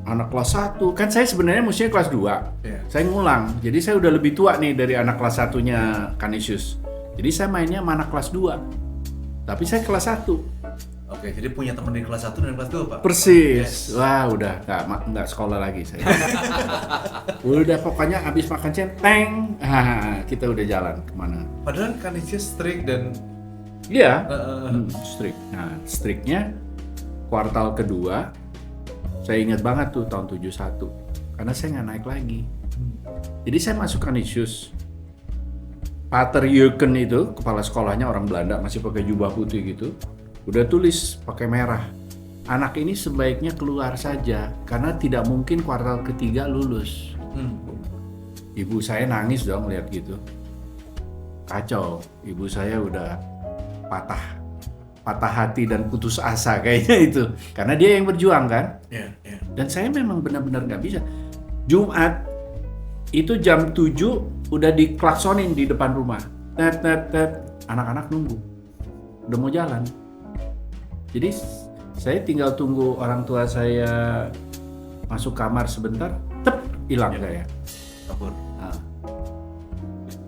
Anak kelas 1, kan saya sebenarnya mestinya kelas 2. Iya. Saya ngulang. Jadi saya udah lebih tua nih dari anak kelas 1-nya Kanisius. Jadi saya mainnya sama anak kelas 2. Tapi saya kelas 1. Oke, jadi punya teman di kelas 1 dan kelas 2, Pak? Persis. Wah, udah nggak sekolah lagi saya. Udah pokoknya abis makan siang, teng. Kita udah jalan kemana. Padahal Kanisius strict dan Iya, strict. Nah, strictnya kuartal kedua, saya ingat banget tuh tahun 71. Karena saya nggak naik lagi. Jadi saya masuk Kanisius. Pater Jürgen itu, kepala sekolahnya orang Belanda, masih pakai jubah putih gitu. Udah tulis pakai merah. Anak ini sebaiknya keluar saja, karena tidak mungkin kuartal ketiga lulus. Ibu saya nangis dong lihat gitu. Kacau, ibu saya udah patah hati dan putus asa kayaknya itu. Karena dia yang berjuang kan. Iya. Dan saya memang benar-benar nggak bisa. Jumat itu jam 7 udah diklaksonin di depan rumah. Tet. Anak-anak nunggu. Udah mau jalan. Jadi saya tinggal tunggu orang tua saya masuk kamar sebentar, hilang saya. Kabur. Nah,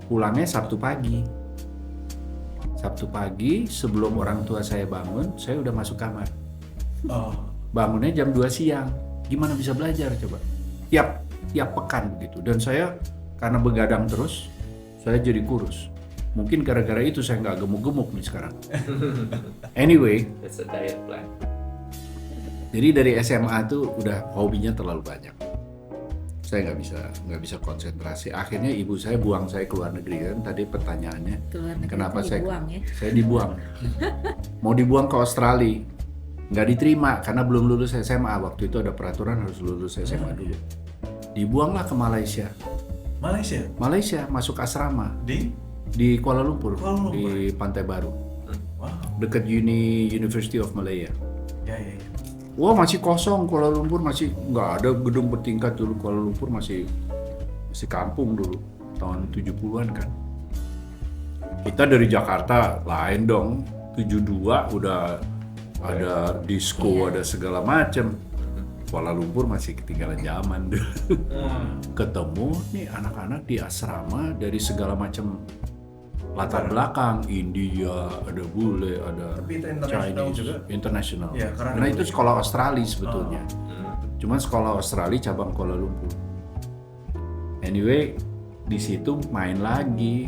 pulangnya Sabtu pagi. Sabtu pagi sebelum orang tua saya bangun, saya udah masuk kamar. Bangunnya jam 2 siang. Gimana bisa belajar coba? Tiap pekan begitu. Dan saya karena begadang terus, saya jadi kurus. Mungkin gara-gara itu saya nggak gemuk-gemuk nih sekarang. Anyway, That's a diet plan. jadi dari SMA tuh udah hobinya terlalu banyak. Saya nggak bisa konsentrasi. Akhirnya ibu saya buang saya ke luar negeri kan. Tadi pertanyaannya, Keluar negeri kenapa itu dibuang, ya? saya dibuang? Mau dibuang ke Australia, nggak diterima karena belum lulus SMA. Waktu itu ada peraturan harus lulus SMA dulu. Dibuanglah ke Malaysia. Malaysia masuk asrama di Kuala Lumpur, di Pantai Baru, dekat University of Malaya. Ya. Wah, masih kosong Kuala Lumpur, masih nggak ada gedung bertingkat dulu. Kuala Lumpur masih kampung dulu, tahun 70-an kan. Kita dari Jakarta lain dong, 72 udah ada disco, ada segala macam. Kuala Lumpur masih ketinggalan zaman dulu. Ketemu nih anak-anak di asrama dari segala macam latar belakang, India, ada bule, ada Tapi itu international Chinese, juga? international. Iya, karena Karena itu sekolah Australia sebetulnya. Cuman sekolah Australia cabang Kuala Lumpur. Anyway, di situ main lagi.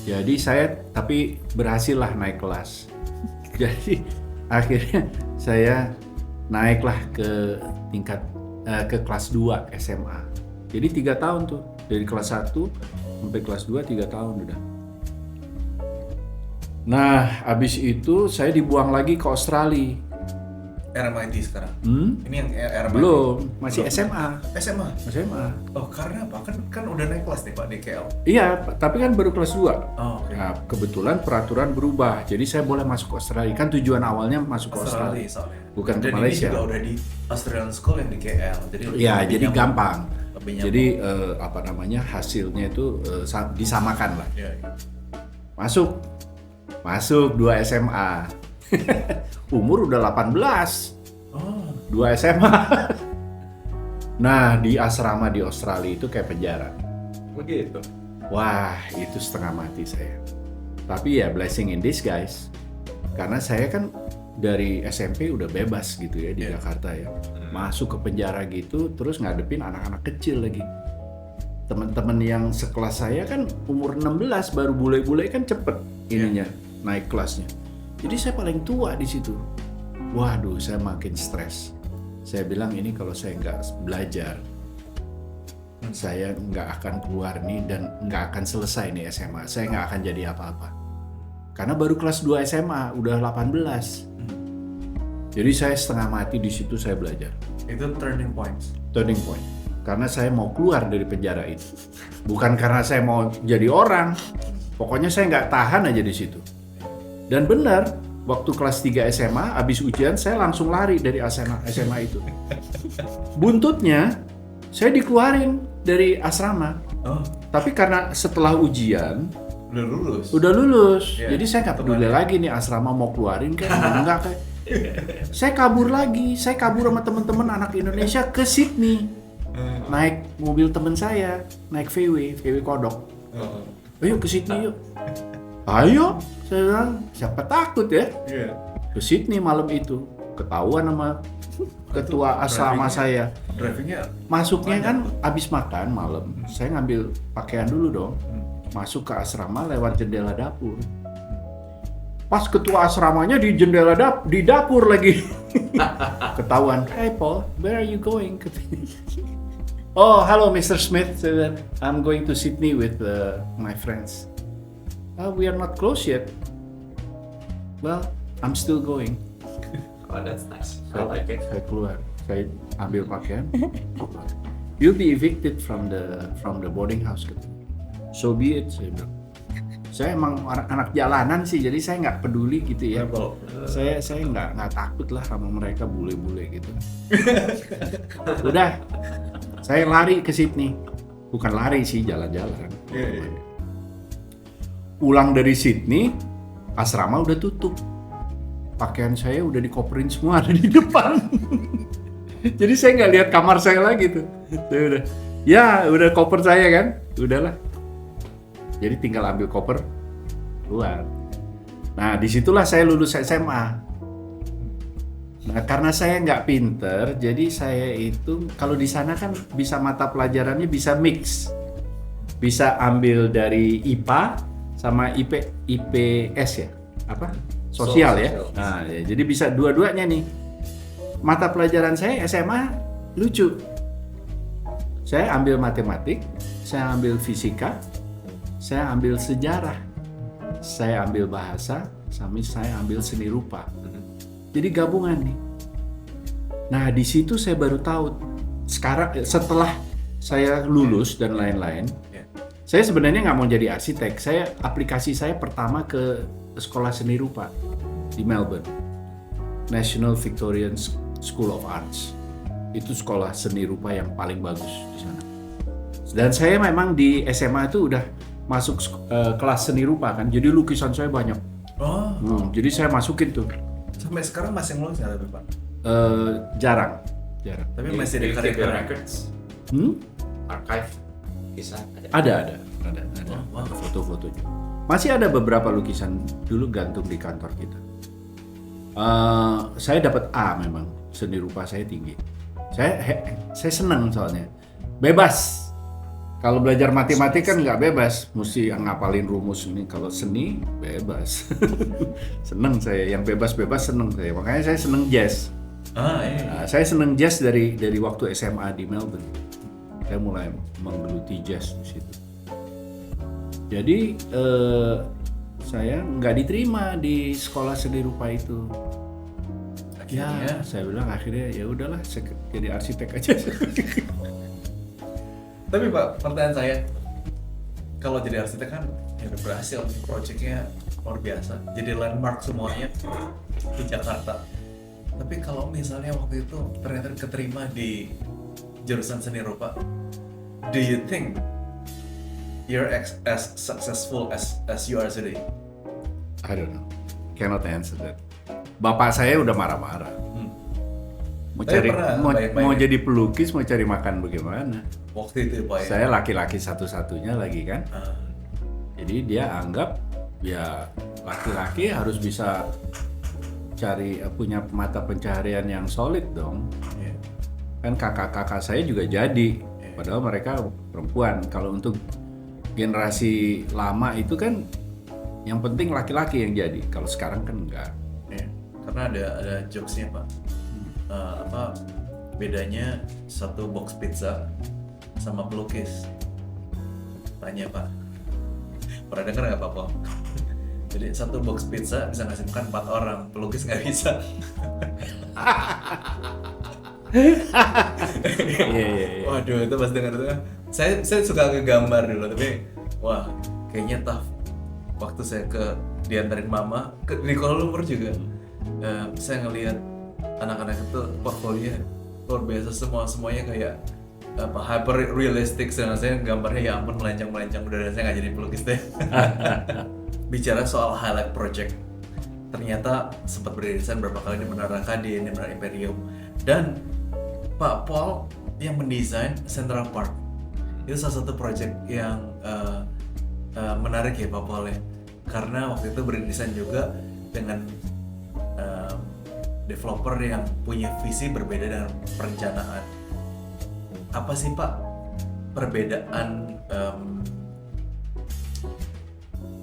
Jadi saya tapi berhasil lah naik kelas. Jadi akhirnya saya naiklah ke tingkat ke kelas 2 SMA. Jadi 3 tahun tuh, dari kelas 1 sampai kelas 2 3 tahun udah. Nah, habis itu saya dibuang lagi ke Australia. RMIT sekarang. Hmm? Ini yang RMIT. Belum, masih Belum. SMA. SMA. SMA. Oh, karena apa? Kan udah naik kelas nih Pak di KL. Iya, tapi kan baru kelas 2. Oh, oke. Nah, kebetulan peraturan berubah. Jadi saya boleh masuk ke Australia. Kan tujuan awalnya masuk ke Australia. soalnya. Bukan ke Dan Malaysia. ini juga udah di Australian School yang di KL. Jadi Iya, lebih jadi nyaman. gampang. Lebih nyaman. Jadi apa namanya, hasilnya itu disamakan lah. Iya, iya. Masuk 2 SMA. Umur udah 18. Oh, 2 SMA. Nah, di asrama di Australia itu kayak penjara. Begitu. Wah, itu setengah mati saya. Tapi ya blessing in disguise. Karena saya kan dari SMP udah bebas gitu ya di Iya. Jakarta ya. Masuk ke penjara gitu, terus ngadepin anak-anak kecil lagi. Teman-teman yang sekelas saya kan umur 16 baru bule-bule kan cepet ininya naik kelasnya. Jadi saya paling tua di situ. Waduh, saya makin stres. Saya bilang ini kalau saya nggak belajar, saya nggak akan keluar nih dan nggak akan selesai nih SMA. Saya nggak akan jadi apa-apa. Karena baru kelas 2 SMA, udah 18. Jadi saya setengah mati di situ saya belajar. itu turning points. Turning point. Karena saya mau keluar dari penjara itu. Bukan karena saya mau jadi orang. Pokoknya saya nggak tahan aja di situ. Dan benar, waktu kelas 3 SMA, habis ujian saya langsung lari dari SMA itu. Buntutnya, saya dikeluarin dari asrama. Oh, Tapi karena setelah ujian, udah lulus. udah lulus. Iya. Jadi saya nggak peduli lagi nih asrama mau keluarin kan, enggak kayak. Saya kabur lagi. Saya kabur sama teman-teman anak Indonesia ke Sydney. Naik mobil teman saya, naik VW Kodok. Oh, Ayo ke Sydney yuk. Ayo, saya bilang, siapa takut ya? iya. Ke Sydney malam itu. Ketahuan sama ketua asrama saya. Drivingnya Masuknya kan abis makan malam, saya ngambil pakaian dulu dong. Masuk ke asrama lewat jendela dapur. Pas ketua asramanya di jendela di dapur lagi. Ketahuan, "Hey Paul, where are you going?" "Oh, hello Mr. Smith. I'm going to Sydney with my friends." "We are not close yet." "Well, I'm still going." Oh, that's nice. I like it. Saya keluar, saya ambil pakaian. "You'll be evicted from the boarding house." "So be it," saya bilang. Saya emang anak jalanan sih, jadi saya nggak peduli gitu ya. Saya nggak takut lah sama mereka bule-bule gitu. Udah, saya lari ke Sydney. Bukan lari sih, jalan-jalan. Pulang dari Sydney, asrama udah tutup. Pakaian saya udah dikoperin semua ada di depan. Jadi saya nggak lihat kamar saya lagi tuh. Saya udah koper saya kan, udahlah. Jadi tinggal ambil koper, keluar. Nah, disitulah saya lulus SMA. Nah, karena saya nggak pinter, jadi saya itu kalau di sana kan bisa mata pelajarannya bisa mix, bisa ambil dari IPA sama IPS ya, apa? Sosial ya. Nah, ya, jadi bisa dua-duanya nih. Mata pelajaran saya SMA lucu. Saya ambil matematik, saya ambil fisika, saya ambil sejarah, saya ambil bahasa, sambil saya ambil seni rupa. Jadi gabungan nih. Nah, di situ saya baru tahu. Sekarang setelah saya lulus dan lain-lain, saya sebenarnya nggak mau jadi arsitek. Aplikasi saya pertama ke sekolah seni rupa di Melbourne, National Victorian School of Arts. Itu sekolah seni rupa yang paling bagus di sana. Dan saya memang di SMA itu udah masuk kelas seni rupa kan, jadi lukisan saya banyak. Jadi saya masukin tuh. Sampai sekarang masih ngelukisin nggak tapi Pak? Jarang. jarang. Tapi masih ada Keep your karya-karya. records, archive, kisah. Ada Oh, wow. foto-fotonya. Masih ada beberapa lukisan dulu gantung di kantor kita. Saya dapat A memang, seni rupa saya tinggi. Saya senang soalnya, bebas. Kalau belajar matematika kan nggak bebas, mesti ngapalin rumus ini. Kalau seni bebas. Seneng saya, yang bebas-bebas seneng saya. Makanya saya seneng jazz. Iya. Saya seneng jazz dari waktu SMA di Melbourne. Saya mulai menggeluti jazz di situ. Jadi saya nggak diterima di sekolah seni rupa itu. Akhirnya? Ya, saya bilang akhirnya ya udahlah, saya jadi arsitek aja. Tapi Pak, pertanyaan saya, kalau jadi arsitek kan ya udah berhasil, proyeknya luar biasa, jadi landmark semuanya di Jakarta. Tapi kalau misalnya waktu itu ternyata keterima di jurusan seni rupa, do you think you're as successful as you are today? I don't know, cannot answer that. Bapak saya udah marah-marah. Mau Tapi cari pernah mau bayang-bayangin? jadi pelukis, mau cari makan bagaimana? Waktu itu Pak ya? Saya laki-laki satu-satunya lagi kan. Ah, Jadi dia anggap ya laki-laki harus bisa cari punya mata pencaharian yang solid dong. iya. Kan kakak-kakak saya juga jadi, padahal mereka perempuan. Kalau untuk generasi lama itu kan yang penting laki-laki yang jadi. Kalau sekarang kan enggak. Iya. Karena ada jokesnya Pak. Apa bedanya satu box pizza sama pelukis? Tanya Pak. Pernah dengar nggak Pak Paul? Jadi satu box pizza bisa ngasih makan 4 orang, pelukis nggak bisa. Iya. Waduh, itu pas dengar itu, saya suka ngegambar dulu, tapi wah kayaknya tough. Waktu saya diantarin mama di Kuala Lumpur juga, saya ngelihat anak-anak itu portfolio luar biasa, semuanya kayak apa hyper realistic, sedangkan saya gambarnya ya ampun melenceng udah, saya nggak jadi pelukis deh. Bicara soal highlight project, ternyata sempat beririsan berapa kali di Menara Kadin, di Menara Imperium, dan Pak Paul yang mendesain Central Park. Itu salah satu project yang menarik ya Pak Paul ya, karena waktu itu beririsan juga dengan developer yang punya visi berbeda dengan perencanaan. Apa sih Pak perbedaan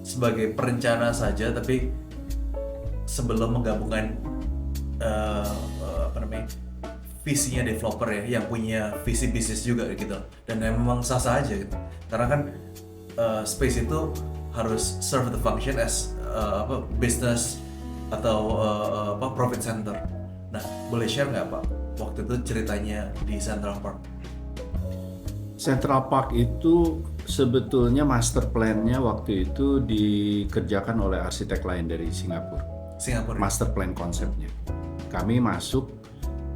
sebagai perencana saja, tapi sebelum menggabungkan visinya developer ya, yang punya visi bisnis juga gitu, dan memang sah-sah aja gitu, karena kan space itu harus serve the function as business atau profit center. Nah, boleh share nggak Pak waktu itu ceritanya di Central Park? Central Park itu sebetulnya master plan-nya waktu itu dikerjakan oleh arsitek lain dari Singapura. Master plan konsepnya. Kami masuk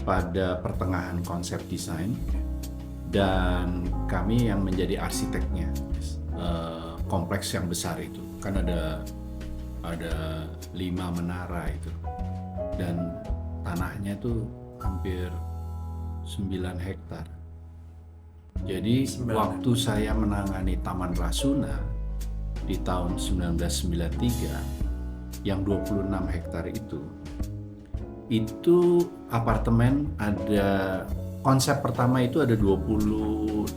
pada pertengahan konsep desain dan kami yang menjadi arsiteknya. Kompleks yang besar itu kan ada 5 menara itu, dan tanahnya tuh hampir 9 hektar. Jadi waktu saya menangani Taman Rasuna di tahun 1993 yang 26 hektar itu apartemen, ada konsep pertama itu ada 26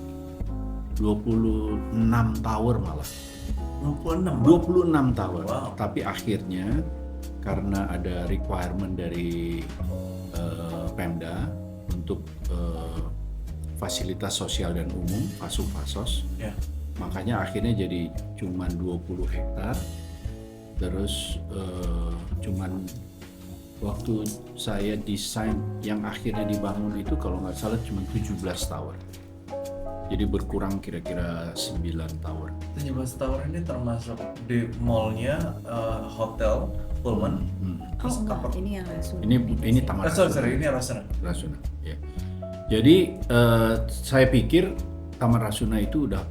tower malah. 26 tower. Wow. Tapi akhirnya karena ada requirement dari Pemda untuk fasilitas sosial dan umum, Fasos, Ya. makanya akhirnya jadi cuman 20 hektar. Terus cuman waktu saya desain yang akhirnya dibangun itu kalau nggak salah cuma 17 tower. Jadi berkurang kira-kira 9 tower. 17 tower ini termasuk di mallnya, hotel, Pullman. Oh enggak, ini yang Rasuna. Ini Taman Sorry, ini Rasuna. Rasuna. Ya. Jadi saya pikir Taman Rasuna itu udah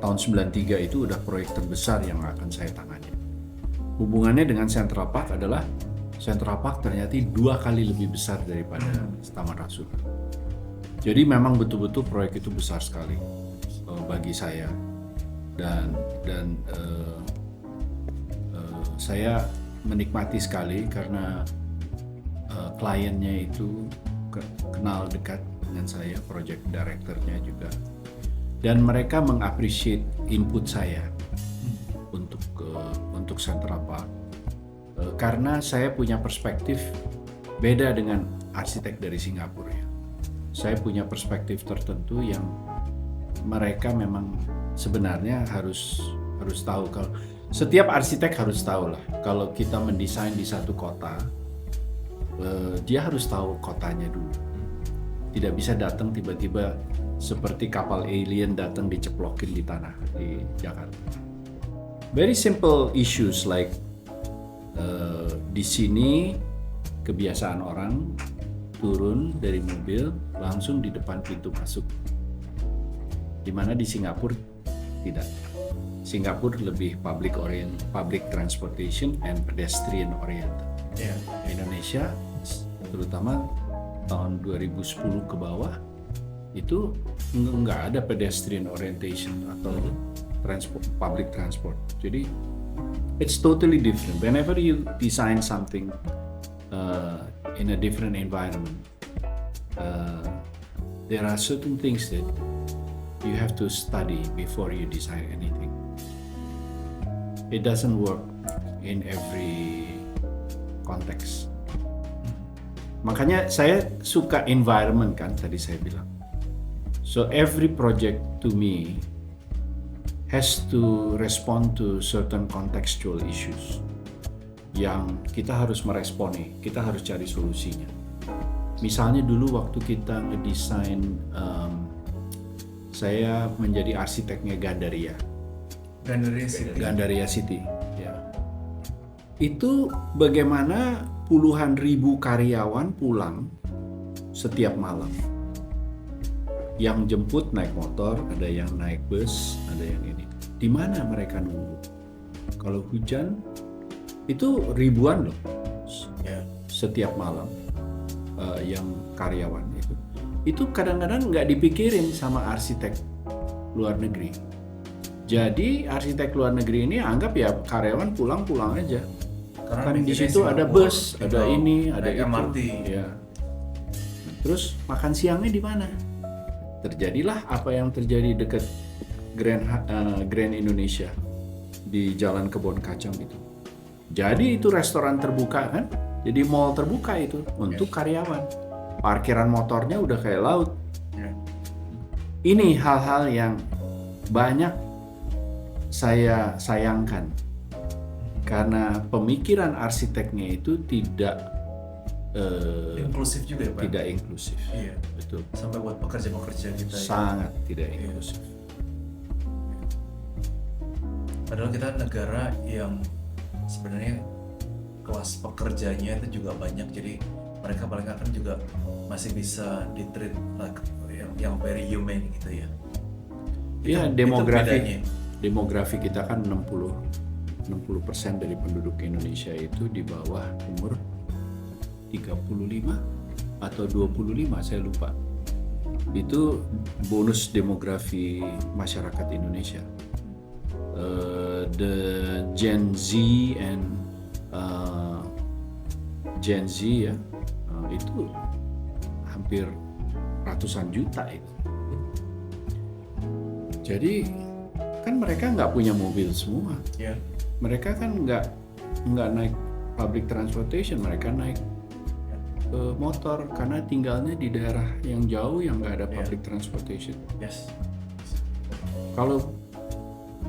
tahun 93 itu udah proyek terbesar yang akan saya tangani. Hubungannya dengan Central Park adalah Central Park ternyata 2 kali lebih besar daripada Taman Rasuna. Jadi memang betul-betul proyek itu besar sekali bagi saya dan saya menikmati sekali karena kliennya itu kenal dekat dengan saya, project directornya juga, dan mereka mengapresiasi input saya untuk Central Park karena saya punya perspektif beda dengan arsitek dari Singapura ya. Saya punya perspektif tertentu yang mereka memang sebenarnya harus tahu. Kalau setiap arsitek harus tahu lah, kalau kita mendesain di satu kota, dia harus tahu kotanya dulu. Tidak bisa datang tiba-tiba seperti kapal alien datang diceplokin di tanah di Jakarta. Very simple issues like di sini kebiasaan orang turun dari mobil langsung di depan pintu masuk. Dimana di Singapura tidak. Singapura lebih public transportation and pedestrian oriented. Indonesia terutama tahun 2010 ke bawah itu nggak ada pedestrian orientation atau public transport. Jadi it's totally different. Whenever you design something in a different environment, there are certain things that you have to study before you design anything. It doesn't work in every context. Makanya saya suka environment kan, tadi saya bilang. So every project to me has to respond to certain contextual issues yang kita harus meresponi, kita harus cari solusinya. Misalnya dulu waktu kita ngedesain, saya menjadi arsiteknya Gandaria City. Ya. Itu bagaimana puluhan ribu karyawan pulang setiap malam. Yang jemput naik motor, ada yang naik bus, ada yang ini. Di mana mereka nunggu? Kalau hujan, itu ribuan loh setiap malam yang karyawan itu. Itu kadang-kadang nggak dipikirin sama arsitek luar negeri. Jadi arsitek luar negeri ini anggap ya karyawan pulang aja. Karena Kan di situ ada bus, ada ini, ada itu. MRT. Ya. Terus makan siangnya di mana? Terjadilah apa yang terjadi dekat Grand Indonesia di Jalan Kebon Kacang itu. Jadi itu restoran terbuka kan? Jadi mall terbuka itu untuk karyawan. Parkiran motornya udah kayak laut. Ini hal-hal yang banyak saya sayangkan karena pemikiran arsiteknya itu tidak inklusif juga ya Pak? Tidak inklusif. Iya. Betul. Sampai buat pekerja-pekerja kita. Sangat tidak inklusif. Padahal kita negara yang sebenarnya kelas pekerjanya itu juga banyak, jadi mereka paling akan juga masih bisa di-treat like yang very humane gitu ya. Iya, bedanya. demografi kita kan 60% dari penduduk Indonesia itu di bawah umur 35 atau 25, saya lupa. Itu bonus demografi masyarakat Indonesia. The Gen Z and Gen Z ya, itu hampir ratusan juta itu. Jadi kan mereka nggak punya mobil semua. Yeah. Mereka kan nggak naik public transportation, mereka naik motor karena tinggalnya di daerah yang jauh yang nggak ada public transportation. Yes. Kalau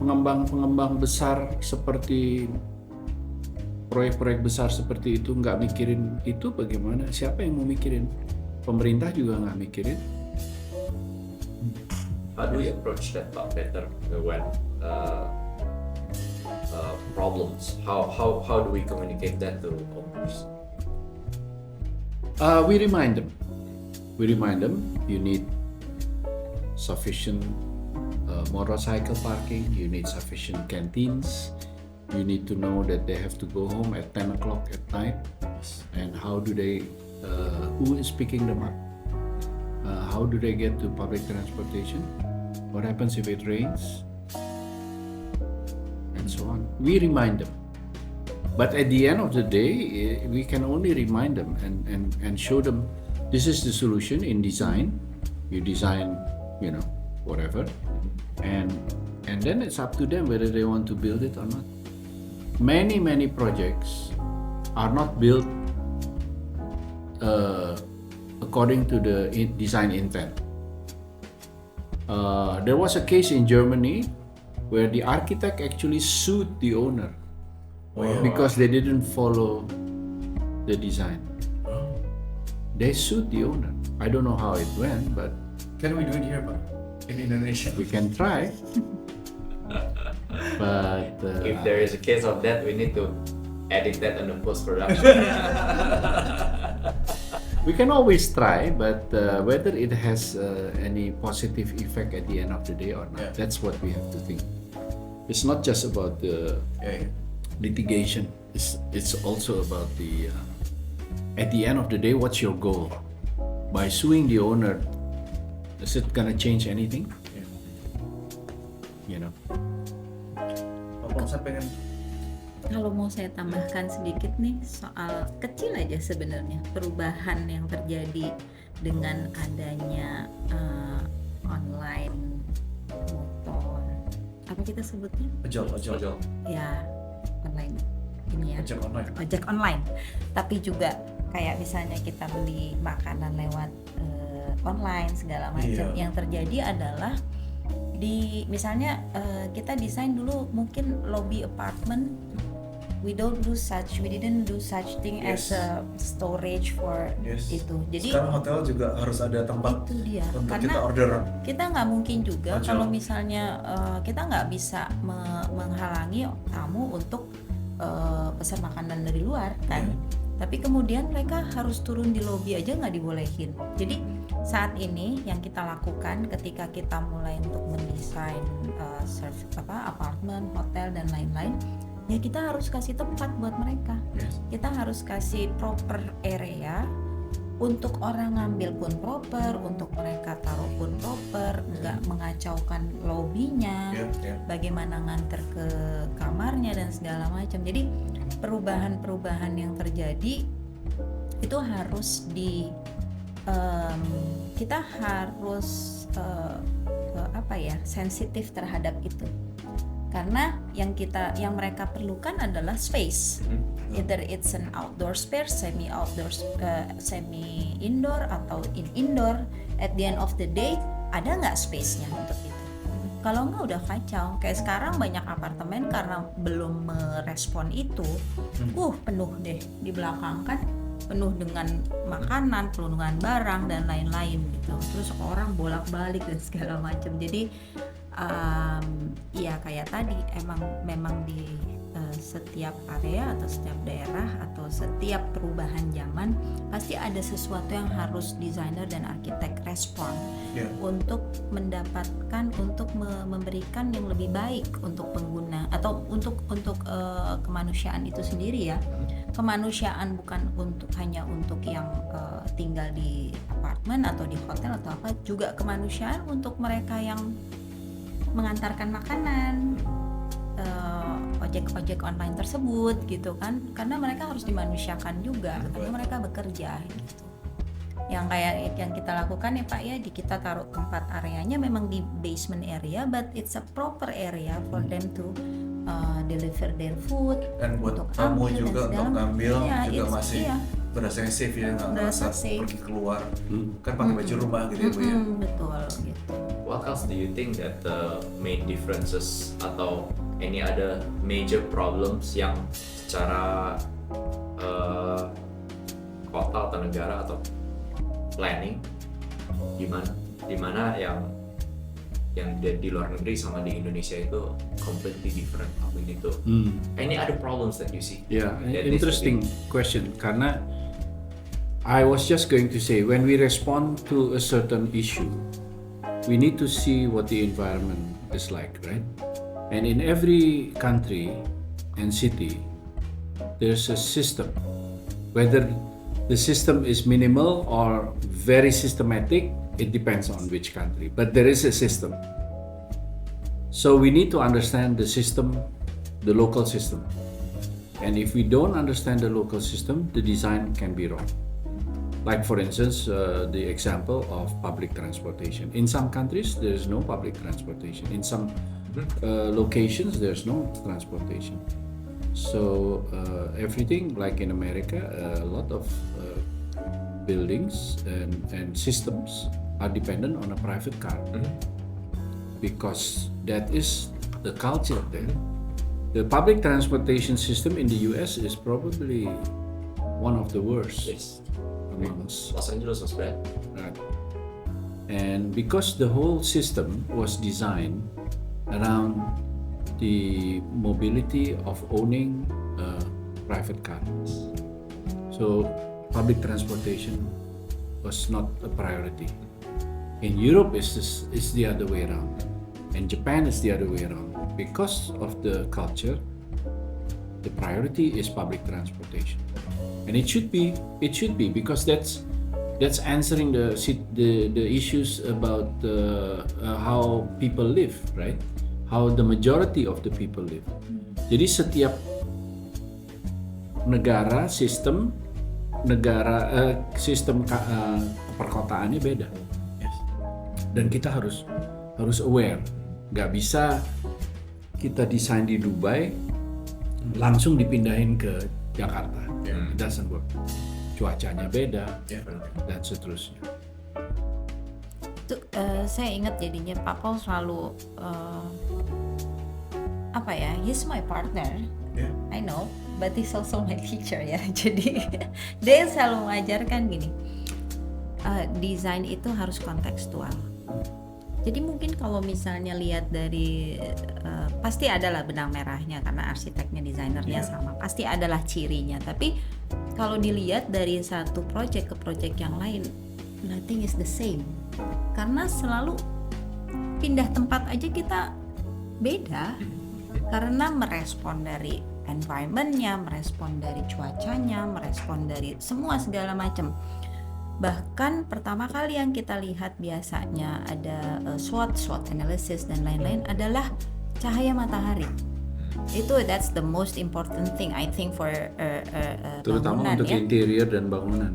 pengembang besar seperti proyek-proyek besar seperti itu nggak mikirin itu, bagaimana? Siapa yang mau mikirin? Pemerintah juga nggak mikirin. How do we approach that, Pak Peter, when problems? How do we communicate that to owners? We remind them you need sufficient motorcycle parking, you need sufficient canteens, you need to know that they have to go home at 10 o'clock at night, and how do they, who is picking them up? How do they get to public transportation? What happens if it rains? And so on. We remind them. But at the end of the day, we can only remind them and show them this is the solution in design. You design, whatever. And then it's up to them whether they want to build it or not. Many projects are not built according to the design intent. There was a case in Germany where the architect actually sued the owner because they didn't follow the design. They sued the owner. I don't know how it went, but Can we do it here, Pak? In Indonesia? we can try. But If there is a case of that, we need to edit that on the post production. we can always try, but whether it has any positive effect at the end of the day or not, that's what we have to think. It's not just about the litigation. It's also about the at the end of the day, what's your goal? By suing the owner, is it gonna change anything? Kalau saya pengen Kalau mau saya tambahkan sedikit nih soal kecil aja sebenarnya perubahan yang terjadi dengan adanya online motor, apa kita sebutnya? ojol. Ya, online ini ya. Ojek online. Ojek online. Tapi juga kayak misalnya kita beli makanan lewat online segala macam. Iya. Yang terjadi adalah di misalnya kita desain dulu mungkin lobby apartment, we didn't do such thing as a storage for itu. Jadi sekarang hotel juga harus ada tempat itu dia. untuk Karena kita order. kita nggak mungkin juga Ojol. kalau misalnya kita nggak bisa menghalangi tamu untuk pesan makanan dari luar kan. Tapi kemudian mereka harus turun di lobi aja nggak dibolehin. Jadi saat ini yang kita lakukan ketika kita mulai untuk mendesain apartemen, hotel dan lain-lain, ya kita harus kasih tempat buat mereka. Kita harus kasih proper area untuk orang ngambil pun proper, untuk mereka taruh pun proper, nggak mengacaukan lobinya, bagaimana nganter ke kamarnya dan segala macam. Jadi perubahan-perubahan yang terjadi itu harus kita harus sensitif terhadap itu. Karena yang mereka perlukan adalah space. Either it's an outdoor space, semi-outdoor, semi-indoor atau indoor. At the end of the day, ada nggak space-nya untuk itu? Kalau nggak udah kacau. Kayak sekarang banyak apartemen karena belum merespon itu, penuh deh di belakang kan, penuh dengan makanan, penuh dengan barang dan lain-lain gitu. Terus orang bolak-balik dan segala macam. Jadi ya kayak tadi memang di setiap area atau setiap daerah atau setiap perubahan zaman pasti ada sesuatu yang harus desainer dan arsitek respon untuk mendapatkan, untuk memberikan yang lebih baik untuk pengguna atau untuk kemanusiaan itu sendiri ya. Kemanusiaan bukan hanya untuk yang tinggal di apartemen atau di hotel atau apa, juga kemanusiaan untuk mereka yang mengantarkan makanan, ojek online tersebut gitu kan, karena mereka harus dimanusiakan juga karena mereka bekerja gitu. Yang kayak yang kita lakukan ya Pak ya, kita taruh tempat areanya memang di basement area, but it's a proper area for them to deliver their food. Dan buat untuk tamu ambil juga dan untuk ngambil juga masih iya. berasa safe ya, nggak Berasa merasa safe. pergi keluar kan pakai baju rumah gitu ya Bu ya. Betul gitu. What else do you think that the main differences atau any other major problems yang secara kota atau negara atau planning dimana yang di luar negeri sama di Indonesia itu completely different. We need to any other problems that you see? Yeah, that interesting question. Karena I was just going to say, when we respond to a certain issue, we need to see what the environment is like, right? And in every country and city, there's a system. Whether the system is minimal or very systematic, it depends on which country, but there is a system. So we need to understand the system, the local system. And if we don't understand the local system, the design can be wrong. Like for instance, the example of public transportation. In some countries, there is no public transportation. In some locations, there's no transportation. So everything, like in America, a lot of buildings and systems are dependent on a private car, because that is the culture there. The public transportation system in the US is probably one of the worst among us. Los Angeles was bad. Right. And because the whole system was designed around the mobility of owning private cars, so public transportation was not a priority. In Europe, it's the other way around. In Japan, it's the other way around. Because of the culture, the priority is public transportation, and it should be because that's answering the issues about how people live, right? How the majority of the people live. Jadi setiap sistem perkotaannya beda, dan kita harus aware. Nggak bisa kita desain di Dubai langsung dipindahin ke Jakarta. It doesn't work. Cuacanya beda dan seterusnya. Itu saya ingat jadinya Pak Paul selalu he's my partner. I know, but he's also my teacher ya. Jadi dia selalu mengajarkan gini, desain itu harus kontekstual. Jadi mungkin kalau misalnya lihat dari pasti adalah benang merahnya karena arsiteknya, desainernya sama, pasti adalah cirinya. Tapi kalau dilihat dari satu project ke project yang lain, nothing is the same. Karena selalu pindah tempat aja kita beda. Karena merespon dari environment-nya, merespon dari cuacanya, merespon dari semua segala macam. Bahkan pertama kali yang kita lihat biasanya ada SWOT analysis dan lain-lain adalah cahaya matahari. That's the most important thing I think for terutama bangunan, untuk interior dan bangunan.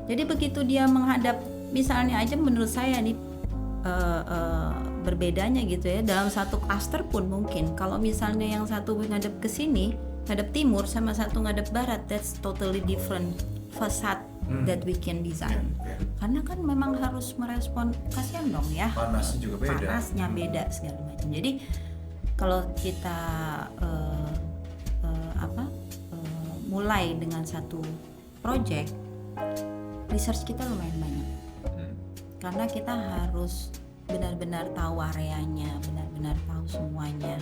Jadi begitu dia menghadap, misalnya aja menurut saya nih berbedanya gitu ya, dalam satu cluster pun mungkin kalau misalnya yang satu ngadep ke sini, ngadep timur sama satu ngadep barat, that's totally different facade that we can design. Karena kan memang harus merespon, kasihan dong ya, Panasnya juga beda. Panasnya beda segala macam. Jadi kalau kita mulai dengan satu project, research kita lumayan banyak. Karena kita harus benar-benar tahu areanya, benar-benar tahu semuanya,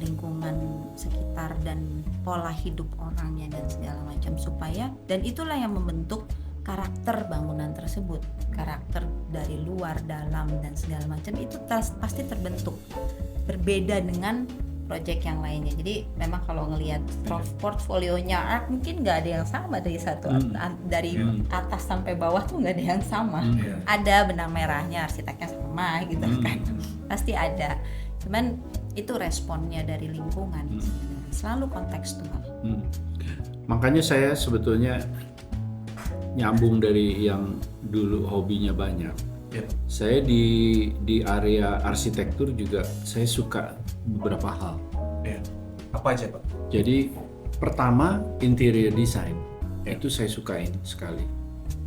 lingkungan sekitar dan pola hidup orangnya dan segala macam, supaya, dan itulah yang membentuk karakter bangunan tersebut, karakter dari luar, dalam dan segala macam itu pasti terbentuk berbeda dengan project yang lainnya. Jadi memang kalau ngelihat portfolionya Ark mungkin nggak ada yang sama dari dari atas sampai bawah tuh nggak ada yang sama. Ada benang merahnya, arsiteknya sama gitu kan, pasti ada. Cuman itu responnya dari lingkungan sebenarnya, selalu kontekstual. Makanya saya sebetulnya nyambung dari yang dulu hobinya banyak. Saya di area arsitektur juga saya suka beberapa hal. Apa aja Pak? Jadi pertama interior design itu saya sukain sekali.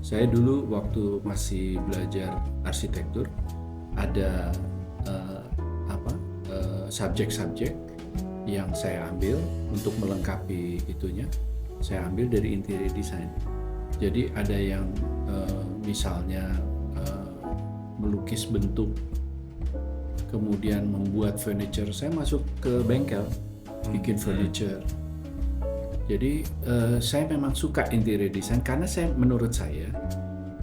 Saya dulu waktu masih belajar arsitektur ada subjek-subjek yang saya ambil untuk melengkapi itunya. Saya ambil dari interior design. Jadi ada yang misalnya melukis bentuk, kemudian membuat furniture. Saya masuk ke bengkel, bikin furniture. Jadi saya memang suka interior design karena menurut saya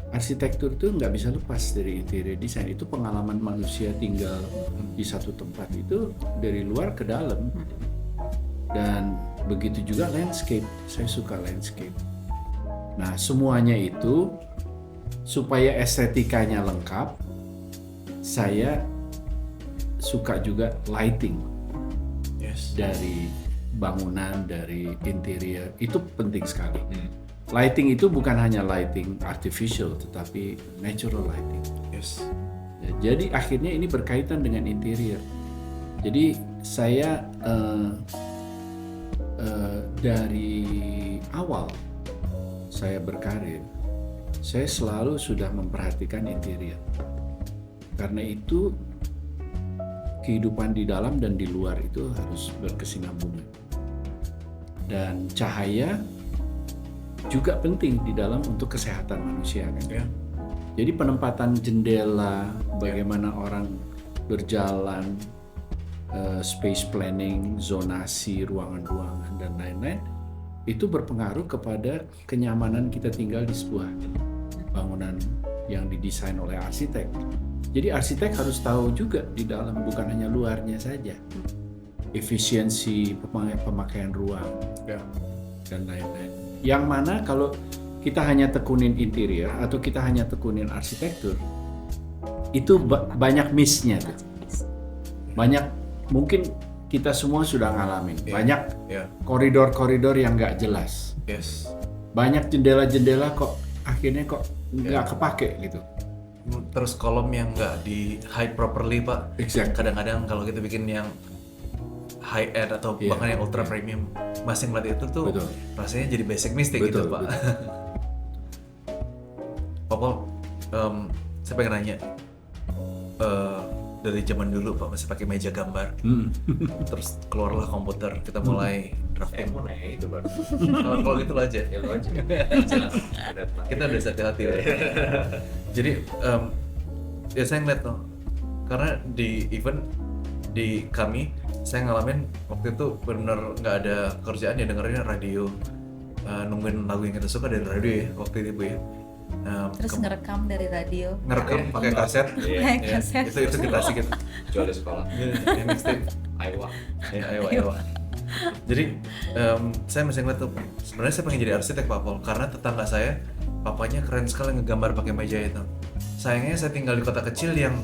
arsitektur itu nggak bisa lepas dari interior design. Itu pengalaman manusia tinggal di satu tempat itu dari luar ke dalam. Dan begitu juga landscape. Saya suka landscape. Nah, semuanya itu supaya estetikanya lengkap, saya suka juga lighting Yes. dari bangunan, dari interior, itu penting sekali. Lighting itu bukan hanya lighting artificial, tetapi natural lighting. Yes. Ya, jadi akhirnya ini berkaitan dengan interior. Jadi saya dari awal saya berkarir, saya selalu sudah memperhatikan interior. Karena itu kehidupan di dalam dan di luar itu harus berkesinambungan. Dan cahaya juga penting di dalam untuk kesehatan manusia kan. Ya. Jadi penempatan jendela, bagaimana orang berjalan, space planning, zonasi ruangan-ruangan dan lain-lain, itu berpengaruh kepada kenyamanan kita tinggal di sebuah bangunan yang didesain oleh arsitek. Jadi arsitek harus tahu juga di dalam, bukan hanya luarnya saja. Efisiensi pemakaian ruang dan lain-lain. Yang mana kalau kita hanya tekunin interior atau kita hanya tekunin arsitektur, itu banyak miss-nya tuh. Banyak, mungkin kita semua sudah ngalamin. Banyak koridor-koridor yang nggak jelas. Yes. Banyak jendela-jendela kok akhirnya kok nggak kepake gitu. Terus kolom yang nggak di hide properly, Pak. Exactly. Kadang-kadang kalau kita bikin yang high end atau bahkan yang ultra premium, masih ngeliat itu tuh Betul. rasanya jadi basic mistake gitu, Betul, Pak. Pak Paul, saya pengen nanya, dari zaman dulu Pak masih pakai meja gambar, terus keluarlah komputer, kita mulai drafting. itu baru. Kalau gitu lo aja. Ya lo aja. Kita udah hati-hati lah. Jadi ya saya ngeliat tuh, karena di event di kami, saya ngalamin waktu itu benar nggak ada kerjaan ya, dengerin radio, nungguin lagu yang kita suka dari radio ya waktu itu Bu ya. Terus ngerekam dari radio. Ngerekam pakai kaset. Pakai Ya, kaset. itu kita sih gitu. Jual di sekolah. Ya, mixtape. Aiwa. Ya, ayo. Jadi saya masih ngeliat tuh, sebenarnya saya pengen jadi arsitek Pak Paul, karena tetangga saya papanya keren sekali ngegambar pakai meja itu. Sayangnya saya tinggal di kota kecil yang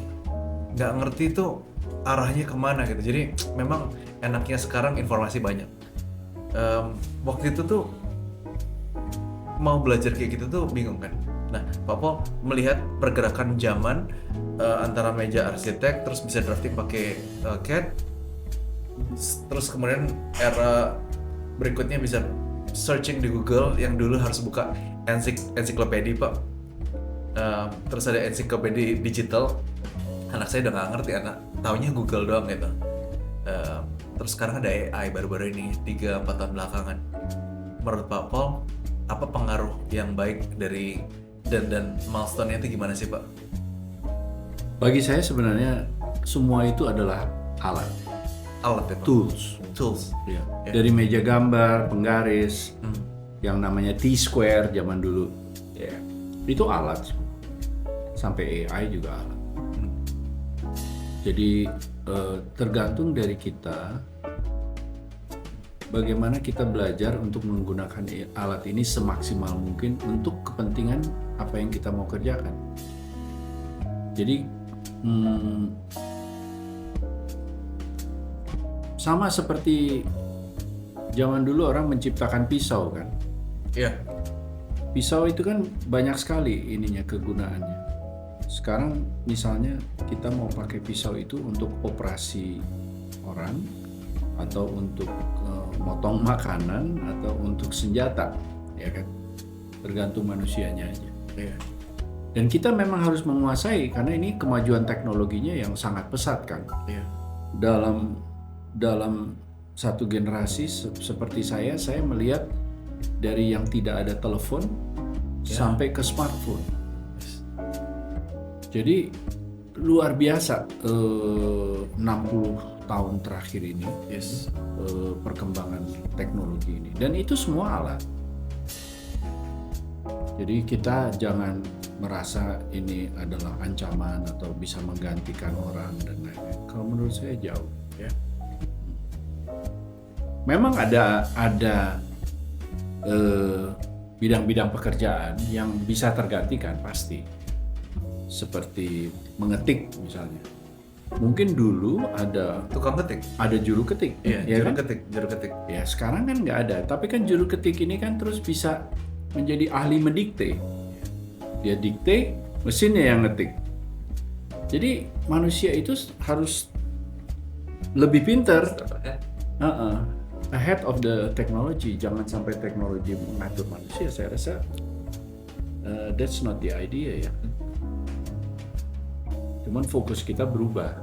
nggak ngerti tuh arahnya kemana gitu. Jadi memang enaknya sekarang informasi banyak. Waktu itu tuh mau belajar kayak gitu tuh bingung kan. Nah, Pak Paul melihat pergerakan zaman antara meja arsitek, terus bisa drafting pakai CAD, terus kemudian era berikutnya bisa searching di Google, yang dulu harus buka ensiklopedia Pak. Terus ada ensiklopedia digital. Anak saya udah nggak ngerti, anak taunya Google doang gitu. Terus sekarang ada AI baru-baru ini 3-4 tahun belakangan. Menurut Pak Paul, apa pengaruh yang baik dari dan milestone-nya itu gimana sih Pak? Bagi saya sebenarnya semua itu adalah alat, Alat ya Pak? Tools. ya. Dari meja gambar, penggaris, yang namanya T-square zaman dulu, ya, itu alat. Sampai AI juga alat. Jadi tergantung dari kita bagaimana kita belajar untuk menggunakan alat ini semaksimal mungkin untuk kepentingan apa yang kita mau kerjakan. Jadi sama seperti zaman dulu orang menciptakan pisau kan. Iya. Pisau itu kan banyak sekali ininya kegunaannya. Sekarang misalnya kita mau pakai pisau itu untuk operasi orang, atau untuk motong makanan, atau untuk senjata, ya kan? Tergantung manusianya aja. Iya. Dan kita memang harus menguasai, karena ini kemajuan teknologinya yang sangat pesat kan. Iya. Dalam satu generasi seperti saya melihat dari yang tidak ada telepon sampai ke smartphone. Jadi luar biasa 60 tahun terakhir ini perkembangan teknologi ini, dan itu semua alat. Jadi kita jangan merasa ini adalah ancaman atau bisa menggantikan orang dan lain-lain. Kalau menurut saya jauh. Ya. Memang ada bidang-bidang pekerjaan yang bisa tergantikan pasti. Seperti mengetik misalnya. Mungkin dulu ada Tukang ketik. juru ketik, Iya, ya juru kan? ketik, juru ketik. Ya sekarang kan nggak ada, tapi kan juru ketik ini kan terus bisa menjadi ahli mendikte. Dia dikte, mesinnya yang ngetik. Jadi manusia itu harus lebih pintar, ahead of the technology. Jangan sampai teknologi mengatur manusia. Saya rasa that's not the idea ya. Cuman fokus kita berubah.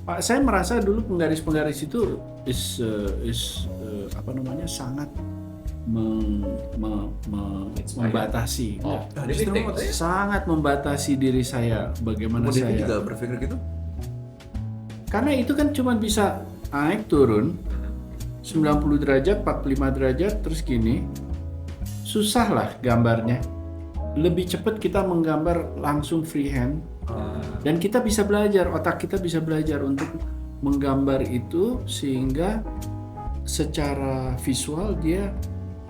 Pak, saya merasa dulu penggaris-penggaris itu sangat membatasi. Oh, Sangat membatasi diri saya bagaimana Kemudian saya. juga berpikir gitu. Karena itu kan cuma bisa naik turun 90 derajat, 45 derajat terus gini. Susah lah gambarnya. Lebih cepat kita menggambar langsung freehand. Dan kita bisa belajar, otak kita bisa belajar untuk menggambar itu sehingga secara visual dia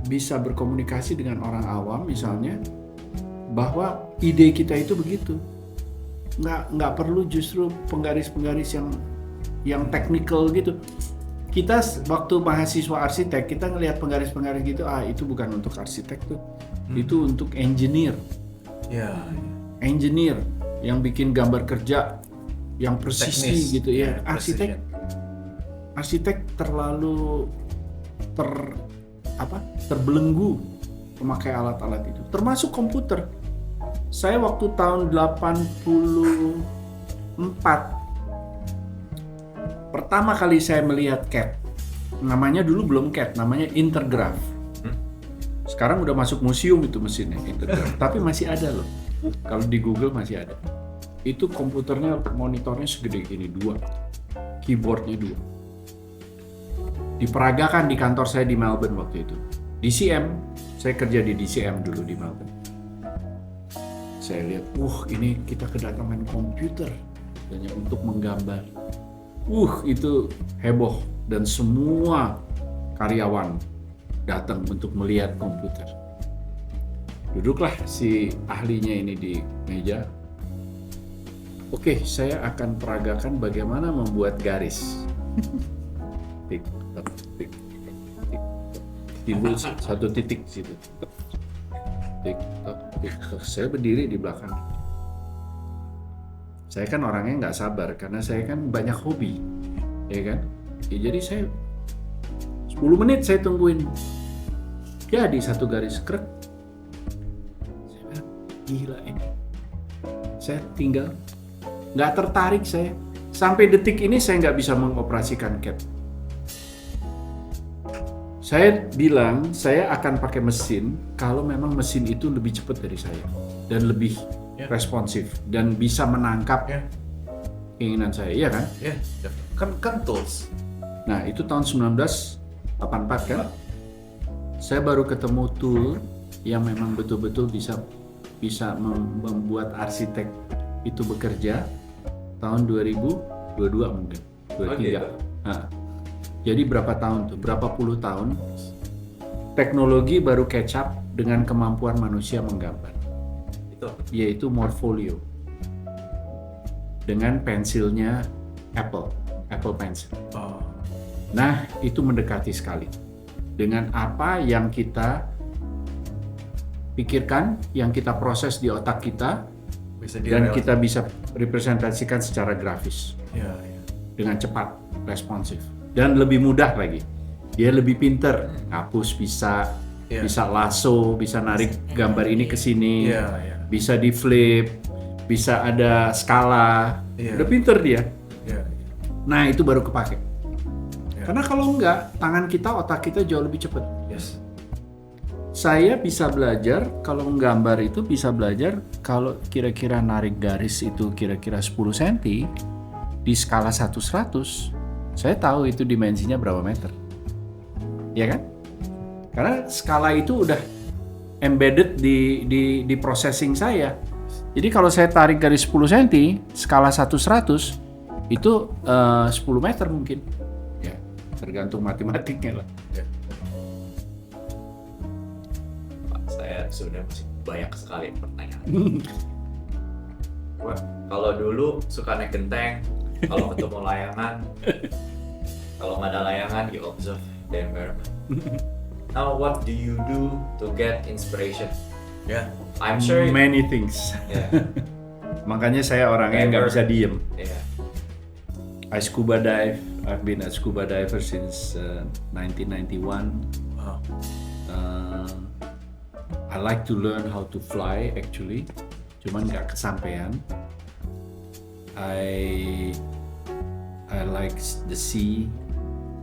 bisa berkomunikasi dengan orang awam misalnya bahwa ide kita itu begitu. Nggak perlu justru penggaris-penggaris yang technical gitu. Kita waktu mahasiswa arsitek kita ngelihat penggaris-penggaris gitu, itu bukan untuk arsitek tuh, itu untuk engineer. Ya. Engineer yang bikin gambar kerja yang presisi Teknis. gitu ya. Precision. Arsitek terlalu terbelenggu memakai alat-alat itu, termasuk komputer. Saya waktu tahun 84 pertama kali saya melihat CAD, namanya dulu belum CAD, namanya Intergraph. Sekarang udah masuk museum itu mesinnya Intergraph, tapi masih ada loh. Kalau di Google masih ada. Itu komputernya, monitornya segede gini, 2. Keyboardnya 2. Diperagakan di kantor saya di Melbourne waktu itu. DCM, saya kerja di DCM dulu di Melbourne. Saya lihat, ini kita kedatangan komputer hanya untuk menggambar. Itu heboh dan semua karyawan datang untuk melihat komputer. Duduklah si ahlinya ini di meja. Oke, saya akan peragakan bagaimana membuat garis. Tik, tok, tik, tik, tok. Timbul satu titik situ. Tik, tok, tik, tok. Saya berdiri di belakang. Saya kan orangnya nggak sabar karena saya kan banyak hobi, ya kan? Ya, jadi saya 10 menit saya tungguin. Jadi satu garis krek. Saya bilang, gila ini. Saya tinggal nggak tertarik saya. Sampai detik ini saya nggak bisa mengoperasikan CAD. Saya bilang saya akan pakai mesin kalau memang mesin itu lebih cepat dari saya dan lebih responsif dan bisa menangkap keinginan saya, iya kan? Ya, kan tools. Nah itu tahun 1984 kan? Saya baru ketemu tool yang memang betul-betul bisa membuat arsitek itu bekerja tahun 2022 mungkin, 23. Nah, jadi berapa tahun tuh? Berapa puluh tahun teknologi baru catch up dengan kemampuan manusia menggambar. Yaitu Morpholio dengan pensilnya Apple Pencil. Nah, itu mendekati sekali dengan apa yang kita pikirkan, yang kita proses di otak kita, dan kita bisa representasikan secara grafis dengan cepat, responsif, dan lebih mudah lagi. Dia lebih pinter, hapus bisa lasso, bisa narik gambar ini ke sini, bisa di flip, bisa ada skala, udah pinter dia. Nah itu baru kepake. Karena kalau enggak, tangan kita, otak kita jauh lebih cepat. Saya bisa belajar, kalau menggambar itu bisa belajar, kalau kira-kira narik garis itu kira-kira 10 cm, di skala 1/100, saya tahu itu dimensinya berapa meter. Ya kan? Karena skala itu udah embedded di processing saya. Jadi kalau saya tarik garis 10 cm, skala 1/100, itu 10 meter mungkin. Ya, tergantung matematiknya lah. sudah masih banyak sekali pertanyaan. Wah, kalau dulu suka naik genteng, kalau ketemu layangan, kalau nggak ada layangan, you observe the environment. Now, what do you do to get inspiration? Ya. I'm sure. Many things. Yeah, Makanya saya orangnya nggak bisa diem. yeah. I scuba dive. I've been a scuba diver since 1991. Wow. I like to learn how to fly actually, cuman nggak kesampaian. I like the sea,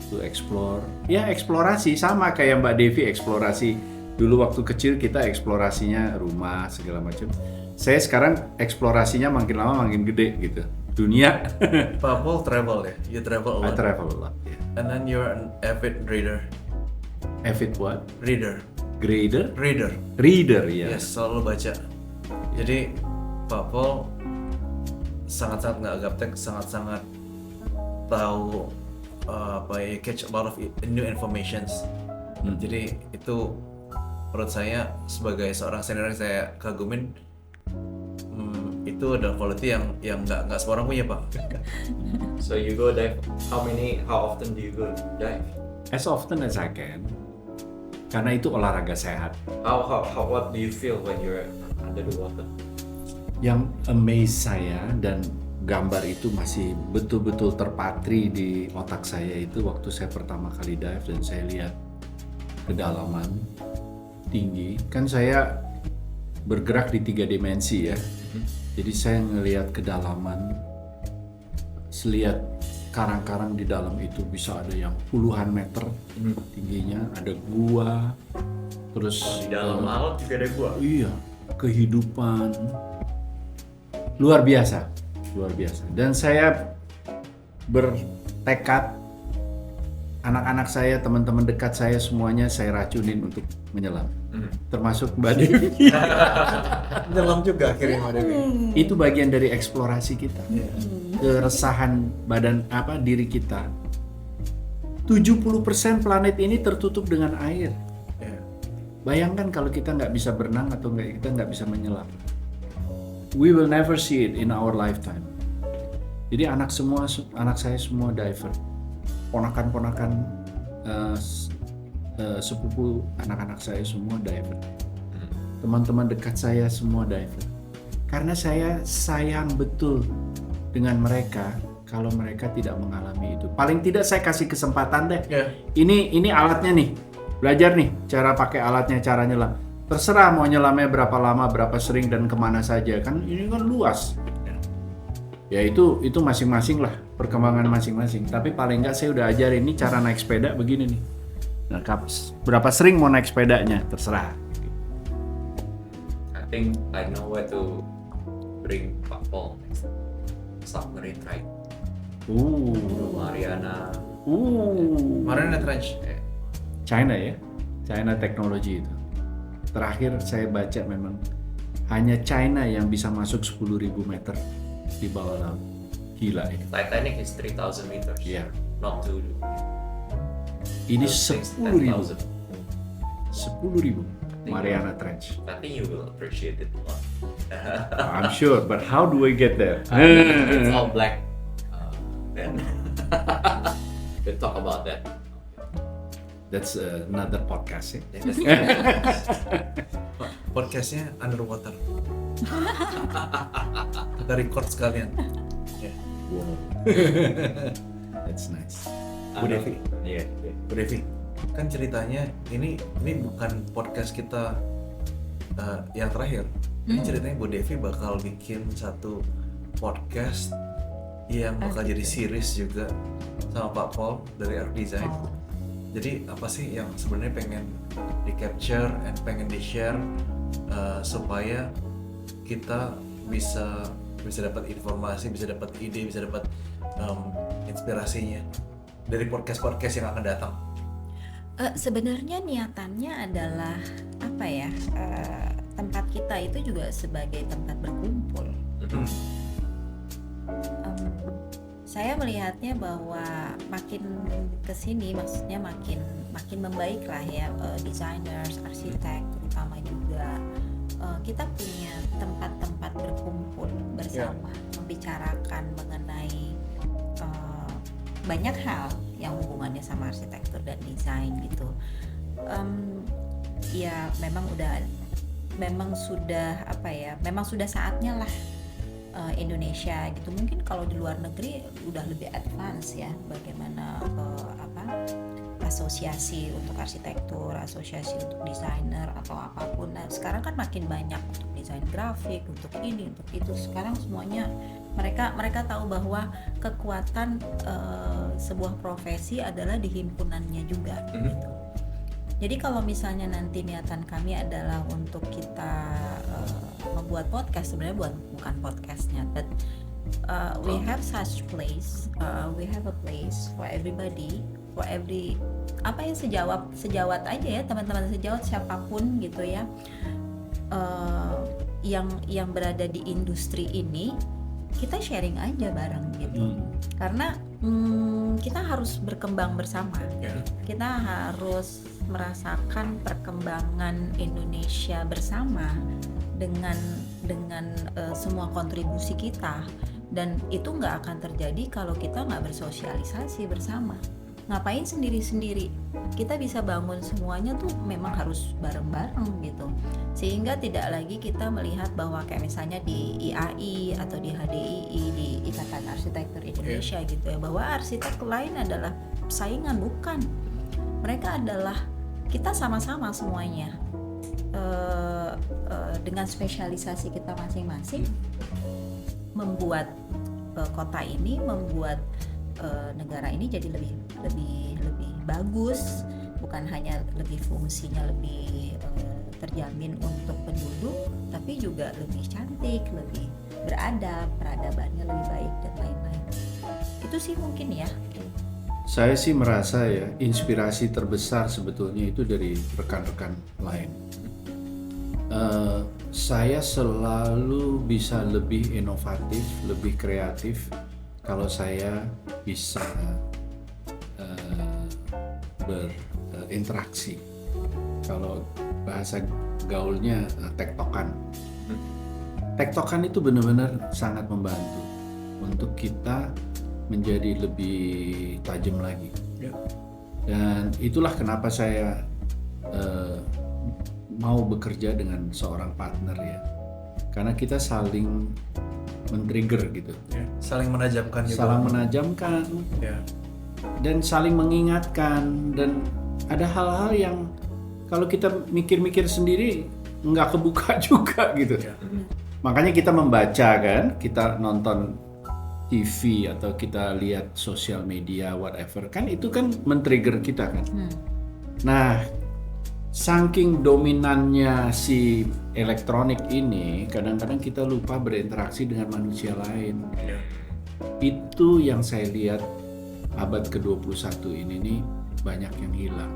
to explore. Ya eksplorasi sama kayak Mbak Devi eksplorasi. Dulu waktu kecil kita eksplorasinya rumah segala macam. Saya sekarang eksplorasinya makin lama makin gede gitu. Dunia. Pak Paul travel ya? You travel a I lot. travel a lot. Yeah. And then you're an avid reader. Avid what? Reader. Grader? Reader. Reader ya. Yes, selalu baca. Jadi Pak Paul sangat-sangat nggak gaptek, sangat-sangat tahu apa ya, catch a lot of new informations. Jadi itu menurut saya sebagai seorang senior yang saya kagumin, itu adalah quality yang nggak semua orang punya, Pak. So you go dive. How often do you go dive? As often as I can. Karena itu olahraga sehat. What do you feel when you're under the water? Yang amaze saya dan gambar itu masih betul-betul terpatri di otak saya itu waktu saya pertama kali dive dan saya lihat kedalaman tinggi. Kan saya bergerak di 3 dimensi ya. Jadi saya ngelihat kedalaman, selihat karang-karang di dalam itu bisa ada yang puluhan meter tingginya, ada gua, terus Di dalam laut juga ada gua. iya, kehidupan luar biasa. Dan saya bertekad anak-anak saya, teman-teman dekat saya semuanya saya racunin untuk menyelam. Termasuk Mbak Devi. Nyelam juga akhirnya Mbak Devi. Itu bagian dari eksplorasi kita. Keresahan diri kita. 70% planet ini tertutup dengan air. Ya. Bayangkan kalau kita nggak bisa berenang atau kita nggak bisa menyelam. We will never see it in our lifetime. Jadi anak saya semua diver. Ponakan-ponakan sepupu anak-anak saya semua diver. Teman-teman dekat saya semua diver. Karena saya sayang betul dengan mereka kalau mereka tidak mengalami itu. Paling tidak saya kasih kesempatan deh. Ya. Ini alatnya nih. Belajar nih cara pakai alatnya, cara nyelam. Terserah mau nyelamnya berapa lama, berapa sering dan kemana saja. Kan ini kan luas. Ya itu masing-masing lah, perkembangan masing-masing. Tapi paling nggak saya udah ajarin ini cara naik sepeda begini nih. Nah, berapa sering mau naik sepedanya, terserah. I think I know where to bring Pak Paul next. Submarine ride. Mariana. Mariana Trench. China ya, China teknologi itu. Terakhir saya baca memang hanya China yang bisa masuk 10.000 meter di bawah laut. Gila ya. Titanic is 3,000 meters. Iya. Not too. Ini Those things 10.000. 10,000. 10.000 Mariana Trench. I think you will appreciate it a lot. I'm sure, but how do we get there? It's all black. Then we'll talk about that. That's another podcast ya. Podcastnya underwater. Kita record sekalian. Ya. Wow. That's nice. Bu Devi. Iya. Bu Devi, kan ceritanya ini bukan podcast kita yang terakhir. Ini ceritanya Bu Devi bakal bikin satu podcast yang bakal jadi series juga sama Pak Paul dari Art Design. Jadi apa sih yang sebenarnya pengen di capture and pengen di share supaya kita bisa dapat informasi, bisa dapat ide, bisa dapat inspirasinya dari podcast yang akan datang. Sebenarnya niatannya adalah apa ya, tempat kita itu juga sebagai tempat berkumpul. Saya melihatnya bahwa makin kesini, maksudnya makin membaik lah ya, designers, arsitek terutama juga kita punya tempat-tempat berkumpul bersama, membicarakan mengenai banyak hal yang hubungannya sama arsitektur dan desain gitu. Ya memang sudah saatnya lah Indonesia gitu. Mungkin kalau di luar negeri udah lebih advance ya, bagaimana asosiasi untuk arsitektur, asosiasi untuk desainer atau apapun. Nah sekarang kan makin banyak untuk desain grafik, untuk ini, untuk itu. Sekarang semuanya mereka tahu bahwa kekuatan sebuah profesi adalah di himpunannya juga gitu. Jadi kalau misalnya nanti niatan kami adalah untuk kita membuat podcast, sebenarnya bukan podcastnya, but we have such place, we have a place for everybody, for every sejawat aja ya, teman-teman sejawat siapapun gitu ya, yang berada di industri ini, kita sharing aja bareng gitu. Karena kita harus berkembang bersama. Kita harus merasakan perkembangan Indonesia bersama dengan semua kontribusi kita, dan itu nggak akan terjadi kalau kita nggak bersosialisasi bersama. Ngapain sendiri-sendiri? Kita bisa bangun semuanya tuh memang harus bareng-bareng gitu, sehingga tidak lagi kita melihat bahwa kayak misalnya di IAI atau di HDII, di Ikatan Arsitektur Indonesia gitu ya, bahwa arsitek lain adalah saingan. Bukan, mereka adalah kita sama-sama semuanya dengan spesialisasi kita masing-masing membuat kota ini, membuat negara ini jadi lebih bagus, bukan hanya lebih fungsinya lebih terjamin untuk penduduk, tapi juga lebih cantik, lebih beradab, peradabannya lebih baik dan lain-lain. Itu sih mungkin ya. Saya sih merasa ya, inspirasi terbesar sebetulnya itu dari rekan-rekan lain. Saya selalu bisa lebih inovatif, lebih kreatif kalau saya bisa berinteraksi. Kalau bahasa gaulnya tektokan. Tektokan itu benar-benar sangat membantu untuk kita menjadi lebih tajam lagi. Dan itulah kenapa saya mau bekerja dengan seorang partner ya. Karena kita saling men-trigger gitu. Saling menajamkan juga. Saling menajamkan. Dan saling mengingatkan, dan ada hal-hal yang kalau kita mikir-mikir sendiri nggak kebuka juga gitu. Makanya kita membaca kan, kita nonton TV atau kita lihat sosial media whatever kan, itu kan men-trigger kita kan. Nah, saking dominannya si elektronik ini, kadang-kadang kita lupa berinteraksi dengan manusia lain. Itu yang saya lihat abad ke-21 ini nih banyak yang hilang.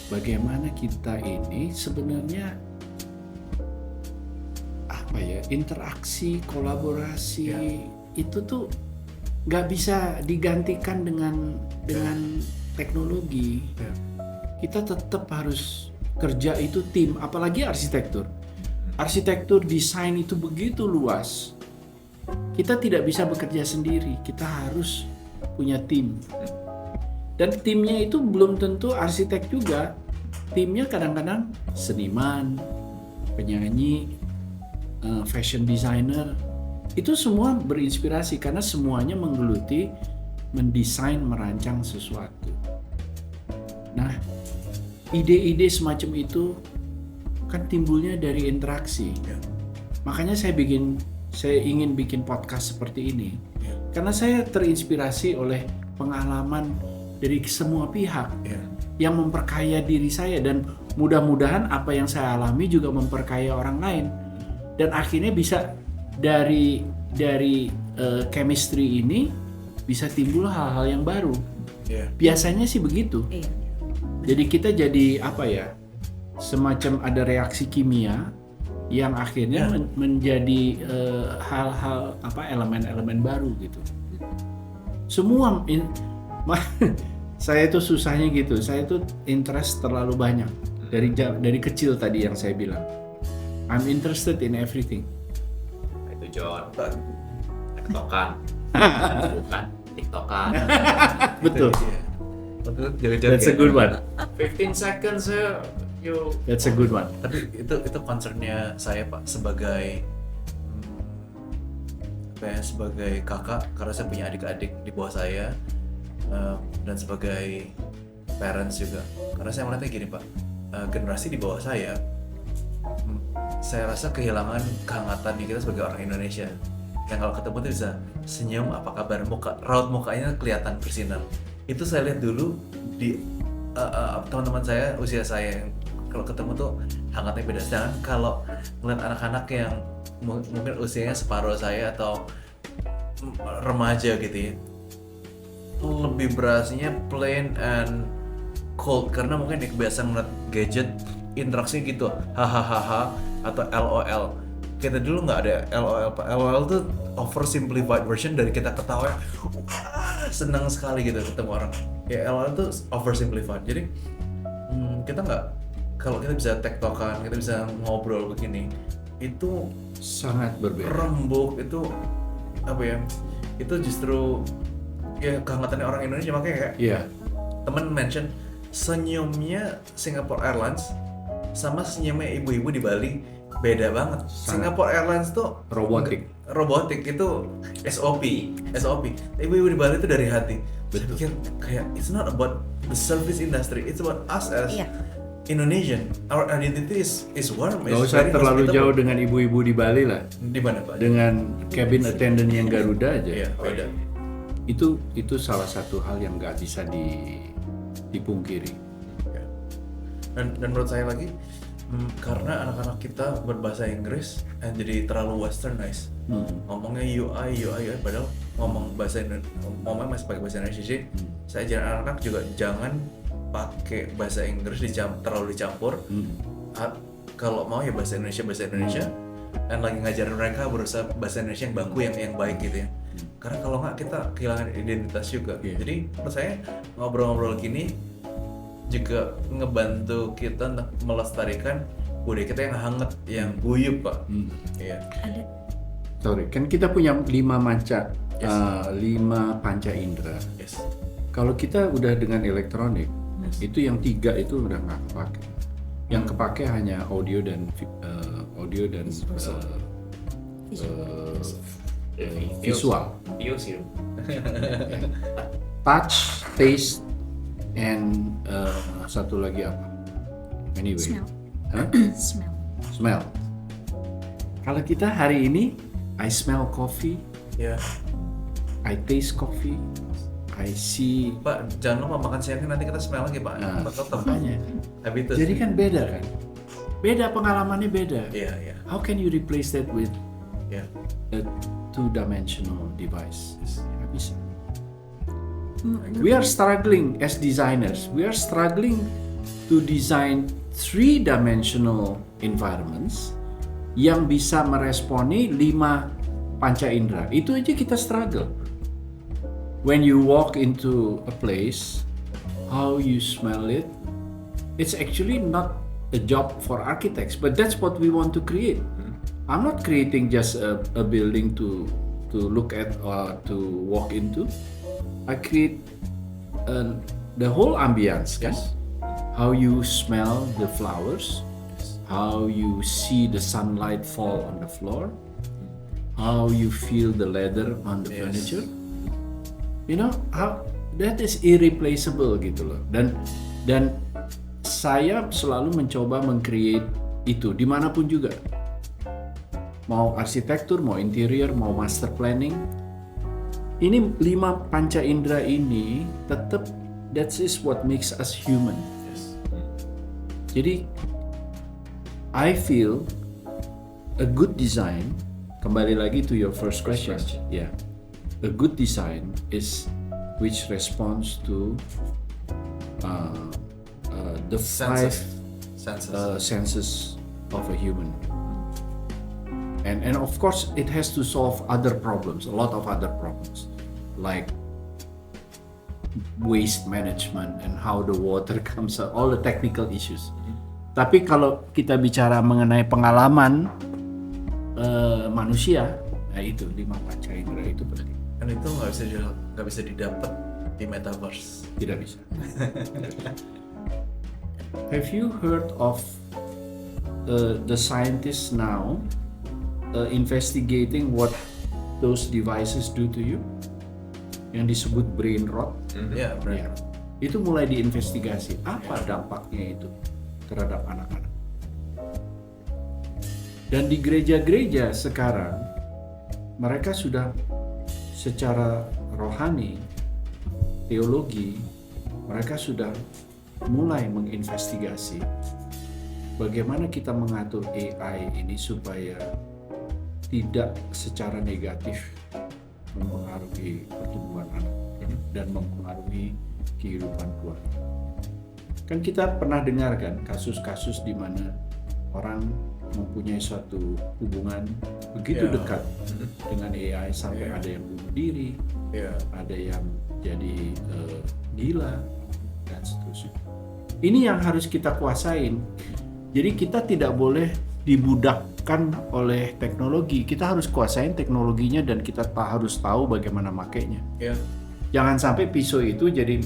Bagaimana kita ini sebenarnya interaksi, kolaborasi itu tuh nggak bisa digantikan dengan teknologi. Kita tetap harus kerja itu tim, apalagi arsitektur. Arsitektur desain itu begitu luas. Kita tidak bisa bekerja sendiri, kita harus punya tim. Dan timnya itu belum tentu arsitek juga. Timnya kadang-kadang seniman, penyanyi, fashion designer. Itu semua berinspirasi karena semuanya menggeluti mendesain, merancang sesuatu. Nah, ide-ide semacam itu kan timbulnya dari interaksi. Makanya saya ingin bikin podcast seperti ini. Karena saya terinspirasi oleh pengalaman dari semua pihak yang memperkaya diri saya, dan mudah-mudahan apa yang saya alami juga memperkaya orang lain, dan akhirnya bisa dari chemistry ini bisa timbul hal-hal yang baru. Biasanya sih begitu. Jadi kita jadi semacam ada reaksi kimia yang akhirnya menjadi hal-hal elemen-elemen baru gitu. Semua saya itu susahnya gitu. Saya itu interest terlalu banyak dari kecil tadi yang saya bilang. I'm interested in everything. Itu John. TikTokan. Bukan TikTokan. Betul. Jaga-jaga. That's a good one. 15 seconds you. That's a good one. Tapi itu concernnya saya Pak sebagai sebagai kakak, karena saya punya adik-adik di bawah saya, dan sebagai parents juga, karena saya melihatnya gini Pak, generasi di bawah saya rasa kehilangan kehangatan di kita sebagai orang Indonesia yang kalau ketemu tuh bisa senyum, apa kabar, raut mukanya kelihatan bersinar. Itu saya lihat dulu di teman-teman saya usia saya yang kalau ketemu tuh hangatnya beda. Sedangkan kalau ngeliat anak-anak yang mungkin usianya separuh saya atau remaja gitu ya, lebih berasanya plain and cold karena mungkin dia kebiasaan ngeliat gadget, interaksi gitu, hahaha atau LOL. Kita dulu nggak ada LOL Pak. LOL tuh oversimplified version dari kita ketawa, senang sekali gitu ketemu orang. Ya LOL tuh oversimplified. Jadi kita nggak, kalau kita bisa tektokan, kita bisa ngobrol begini, itu Sangat berbeda. rembuk, itu apa ya? Itu justru ya kehangatannya orang Indonesia. Makanya kayak Iya. temen mention senyumnya Singapore Airlines sama senyumnya ibu-ibu di Bali beda banget. Singapore Airlines tuh robotik itu SOP. Ibu-ibu di Bali itu dari hati. Saya pikir kayak it's not about the service industry, it's about us as Iya. Indonesian. Our identity is warm. Gak is usah very terlalu hospitable. jauh dengan ibu-ibu di Bali lah. Di mana Pak? Dengan cabin attendant yang Garuda aja. Iya, beda. Itu salah satu hal yang nggak bisa dipungkiri. Ya. Dan menurut saya lagi, karena anak-anak kita berbahasa Inggris dan jadi terlalu westernized, ngomongnya UI, padahal ngomongnya masih pakai bahasa Indonesia. Jadi saya ajarin anak-anak juga jangan pakai bahasa Inggris terlalu dicampur. Kalau mau ya bahasa Indonesia, dan lagi ngajarin mereka berusaha bahasa Indonesia yang baku, yang baik gitu ya. Karena kalau nggak kita kehilangan identitas juga. Jadi menurut saya ngobrol-ngobrol gini juga ngebantu kita untuk melestarikan budaya kita yang hangat, yang guyup Pak. Iya. Sorry, kan kita punya 5 panca indera. Yes. Kalau kita udah dengan elektronik, itu yang 3 itu udah nggak kepake. Yang kepake hanya audio dan visual. Touch, taste, and satu lagi apa? Anyway, Smell. Hah? Smell. Kalau kita hari ini, I smell coffee, Ya. I taste coffee, I see. Pak, jangan lupa makan siangnya nanti kita smell lagi Pak. Nah, Tetap makanya. habitus. Jadi kan beda kan? Beda, pengalamannya beda. Iya. How can you replace that with Ya. a two-dimensional device? Nggak bisa. We are struggling as designers. We are struggling to design three-dimensional environments yang bisa meresponi 5 panca indera. Itu aja kita struggle. When you walk into a place, how you smell it, it's actually not a job for architects, but that's what we want to create. I'm not creating just a building to look at or to walk into. I create the whole ambience, kan? How you smell the flowers, how you see the sunlight fall on the floor, how you feel the leather on the furniture. You know, how that is irreplaceable gitu loh. Dan saya selalu mencoba meng-create itu dimanapun juga. Mau arsitektur, mau interior, mau master planning. Ini 5 panca indera ini tetap, that is what makes us human. Jadi I feel a good design, kembali lagi to your first question. Yeah. A good design is which responds to the 5 senses of a human. And of course it has to solve other problems, a lot of other problems, like waste management and how the water comes out, all the technical issues. Tapi kalau kita bicara mengenai pengalaman manusia, nah itu 5 panca indera itu penting. Dan itu nggak bisa didapat di metaverse. Tidak bisa. Have you heard of the scientists now investigating what those devices do to you? Yang disebut brain rot. Ya, Ya. Itu mulai diinvestigasi. Apa dampaknya itu terhadap anak-anak? Dan di gereja-gereja sekarang, mereka sudah secara rohani, teologi, mereka sudah mulai menginvestigasi bagaimana kita mengatur AI ini supaya tidak secara negatif mempengaruhi pertumbuhan anak dan mempengaruhi kehidupan keluarga. Kan kita pernah dengar kan kasus-kasus di mana orang mempunyai suatu hubungan begitu Ya. dekat dengan AI sampai Ya. ada yang bunuh diri, Ya. ada yang jadi gila dan seterusnya. Ini yang harus kita kuasain. Jadi kita tidak boleh dibudakkan oleh teknologi. Kita harus kuasain teknologinya dan kita harus tahu bagaimana makainya. Ya. Jangan sampai pisau itu jadi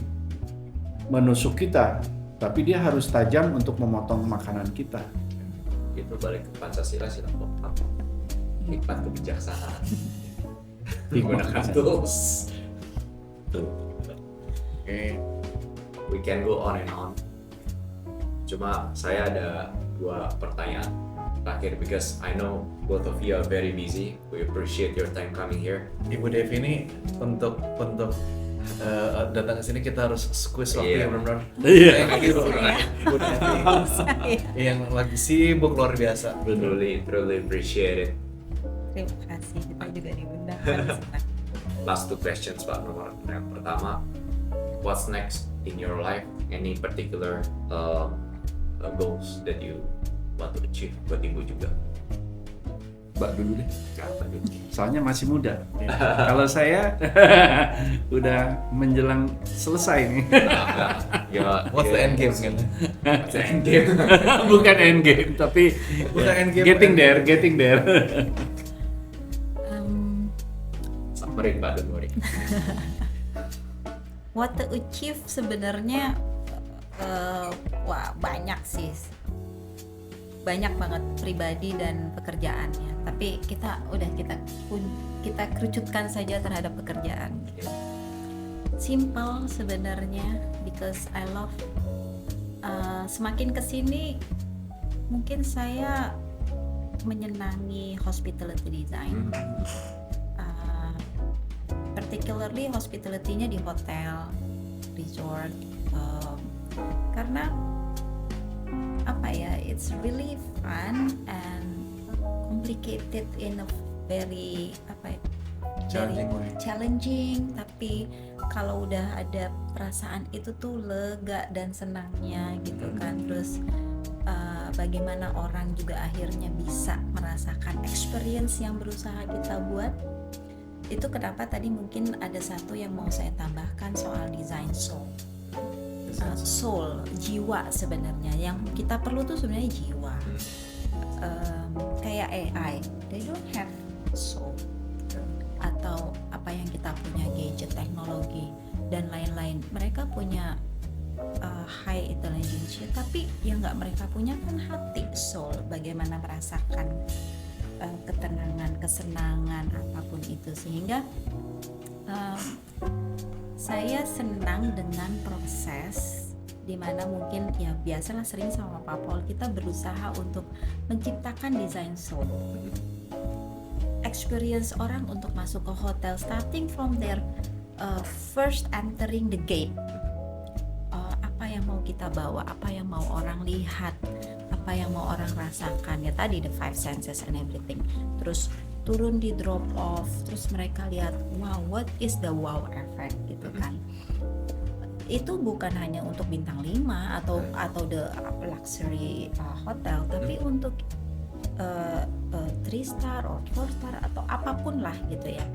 menusuk kita, tapi dia harus tajam untuk memotong makanan kita. Itu balik ke Pancasila sih, hikmat kebijaksanaan. Menggunakan tools. Oke. We can go on and on. Cuma saya ada 2 pertanyaan terakhir, because I know both of you are very busy. We appreciate your time coming here. Ibu Devi ini untuk datang ke sini kita harus squeeze waktu Iya. yang benar-benar. Iya. Ibu Devi yang lagi sibuk luar biasa. Truly appreciate it. Terima kasih, kita juga diundang. Last 2 questions, Pak. Nomor yang pertama, what's next in your life? Any particular goals that you want to achieve? Buat Ibu juga. Mbak dulu deh, Apa dulu? soalnya masih muda. Kalau saya udah menjelang selesai nih. Ya, What's the end game kan? What's the end game? Bukan end game, tapi Bukan end game, getting end there. Samperin Pak, don't worry. What to achieve sebenarnya wah banyak sih, banyak banget pribadi dan pekerjaannya. Tapi kita kerucutkan saja terhadap pekerjaan. Simple sebenarnya, because I love. Semakin kesini mungkin saya menyenangi hospitality design. Particularly hospitality-nya di hotel, resort, karena apa ya, it's really fun and complicated in a very Challenging way. challenging, tapi kalau udah ada perasaan itu tuh lega dan senangnya gitu kan. Terus bagaimana orang juga akhirnya bisa merasakan experience yang berusaha kita buat. Itu kenapa tadi mungkin ada satu yang mau saya tambahkan soal design soul. Soul, jiwa sebenarnya. Yang kita perlu tuh sebenarnya jiwa. Kayak AI, they don't have soul. Atau apa yang kita punya, gadget, teknologi dan lain-lain. Mereka punya high intelligence, tapi yang nggak mereka punya kan hati, soul. Bagaimana merasakan ketenangan, kesenangan, apapun itu. Sehingga saya senang dengan proses dimana mungkin ya biasalah sering sama Pak Paul kita berusaha untuk menciptakan design soul, experience orang untuk masuk ke hotel, starting from their first entering the gate. Apa yang mau kita bawa, apa yang mau orang lihat, apa yang mau orang rasakan, ya tadi the 5 senses and everything. Terus turun di drop off, terus mereka lihat, wow, what is the wow effect gitu kan. Itu bukan hanya untuk bintang 5 atau the luxury hotel, tapi untuk 3 star or 4 star atau apapun lah gitu ya.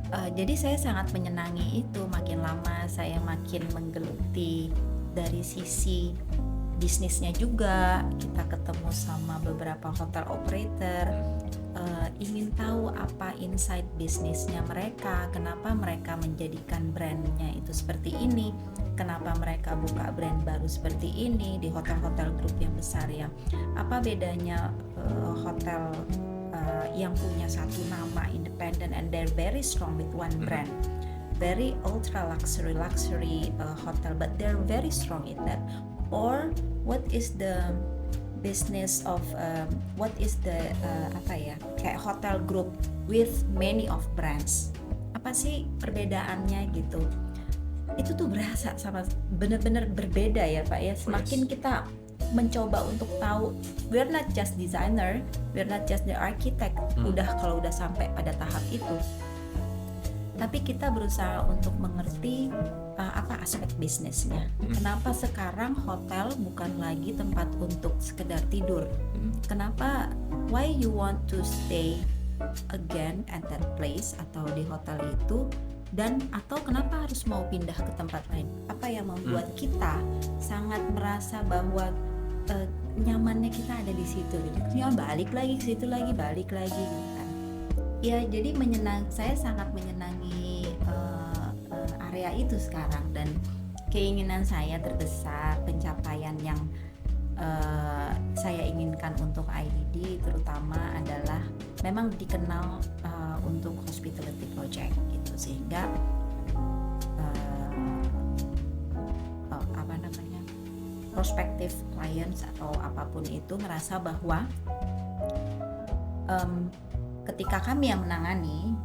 Jadi saya sangat menyenangi itu. Makin lama saya makin menggeluti dari sisi bisnisnya juga, kita ketemu sama beberapa hotel operator, ingin tahu apa insight bisnisnya mereka, kenapa mereka menjadikan brandnya itu seperti ini, kenapa mereka buka brand baru seperti ini di hotel-hotel grup yang besar ya. Apa bedanya hotel yang punya satu nama independen and they're very strong with one brand, very ultra luxury hotel, but they're very strong in that. Or what is the business of what is the kayak hotel group with many of brands, apa sih perbedaannya gitu. Itu tuh berasa sama bener-bener berbeda ya Pak ya. Semakin kita mencoba untuk tahu, we're not just designer, we're not just the architect, kalau udah sampai pada tahap itu, tapi kita berusaha untuk mengerti apa aspek bisnisnya. Kenapa sekarang hotel bukan lagi tempat untuk sekedar tidur? Kenapa, why you want to stay again at that place atau di hotel itu, dan atau kenapa harus mau pindah ke tempat lain? Apa yang membuat kita sangat merasa bahwa nyamannya kita ada di situ, ya balik lagi ke situ lagi, balik lagi gitu kan. Ya jadi saya sangat menyenangi area itu sekarang, dan keinginan saya terbesar, pencapaian yang saya inginkan untuk IDD terutama adalah memang dikenal untuk hospitality project gitu, sehingga prospektif clients atau apapun itu merasa bahwa ketika kami yang menangani,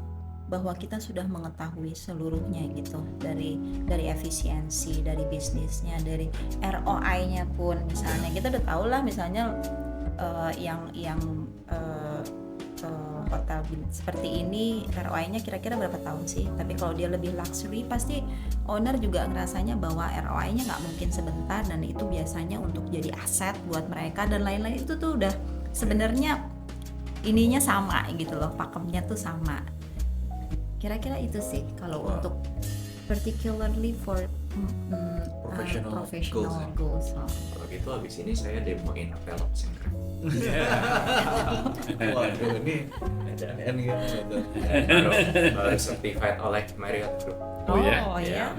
bahwa kita sudah mengetahui seluruhnya gitu, dari efisiensi, dari bisnisnya, dari ROI-nya pun, misalnya kita udah tahu lah, misalnya yang hotel seperti ini ROI-nya kira-kira berapa tahun sih, tapi kalau dia lebih luxury pasti owner juga ngerasanya bahwa ROI-nya nggak mungkin sebentar, dan itu biasanya untuk jadi aset buat mereka dan lain-lain. Itu tuh udah sebenarnya ininya sama gitu loh, pakemnya tuh sama. Kira-kira itu sih kalau untuk particularly for professional goals. Kalau gitu habis ini saya demoin Velop Center. Waduh, ini ada gitu. Baru certified oleh Marriott Group. Oh ya.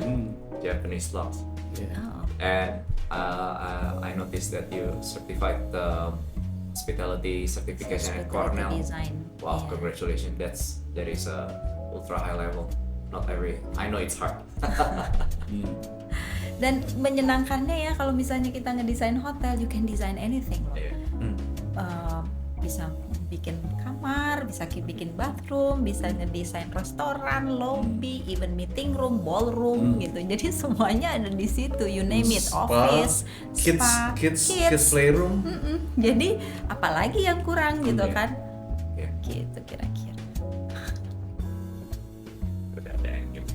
Japanese locks. Oh. And I noticed that you certified the hospitality certification at Cornell. Design. Wow, Yeah. congratulations. That is a ultra high level. Not every. I know it's hard. Dan menyenangkannya ya kalau misalnya kita ngedesain hotel, you can design anything. Yeah. Bisa bikin kamar, bisa bikin bathroom, bisa ngedesain restoran, lobby, even meeting room, ballroom gitu. Jadi semuanya ada di situ. You name it, office, spa, kids playroom. Jadi apalagi yang kurang gitu Yeah. kan? Yeah. Gitu kira-kira. Udah ada yang gitu.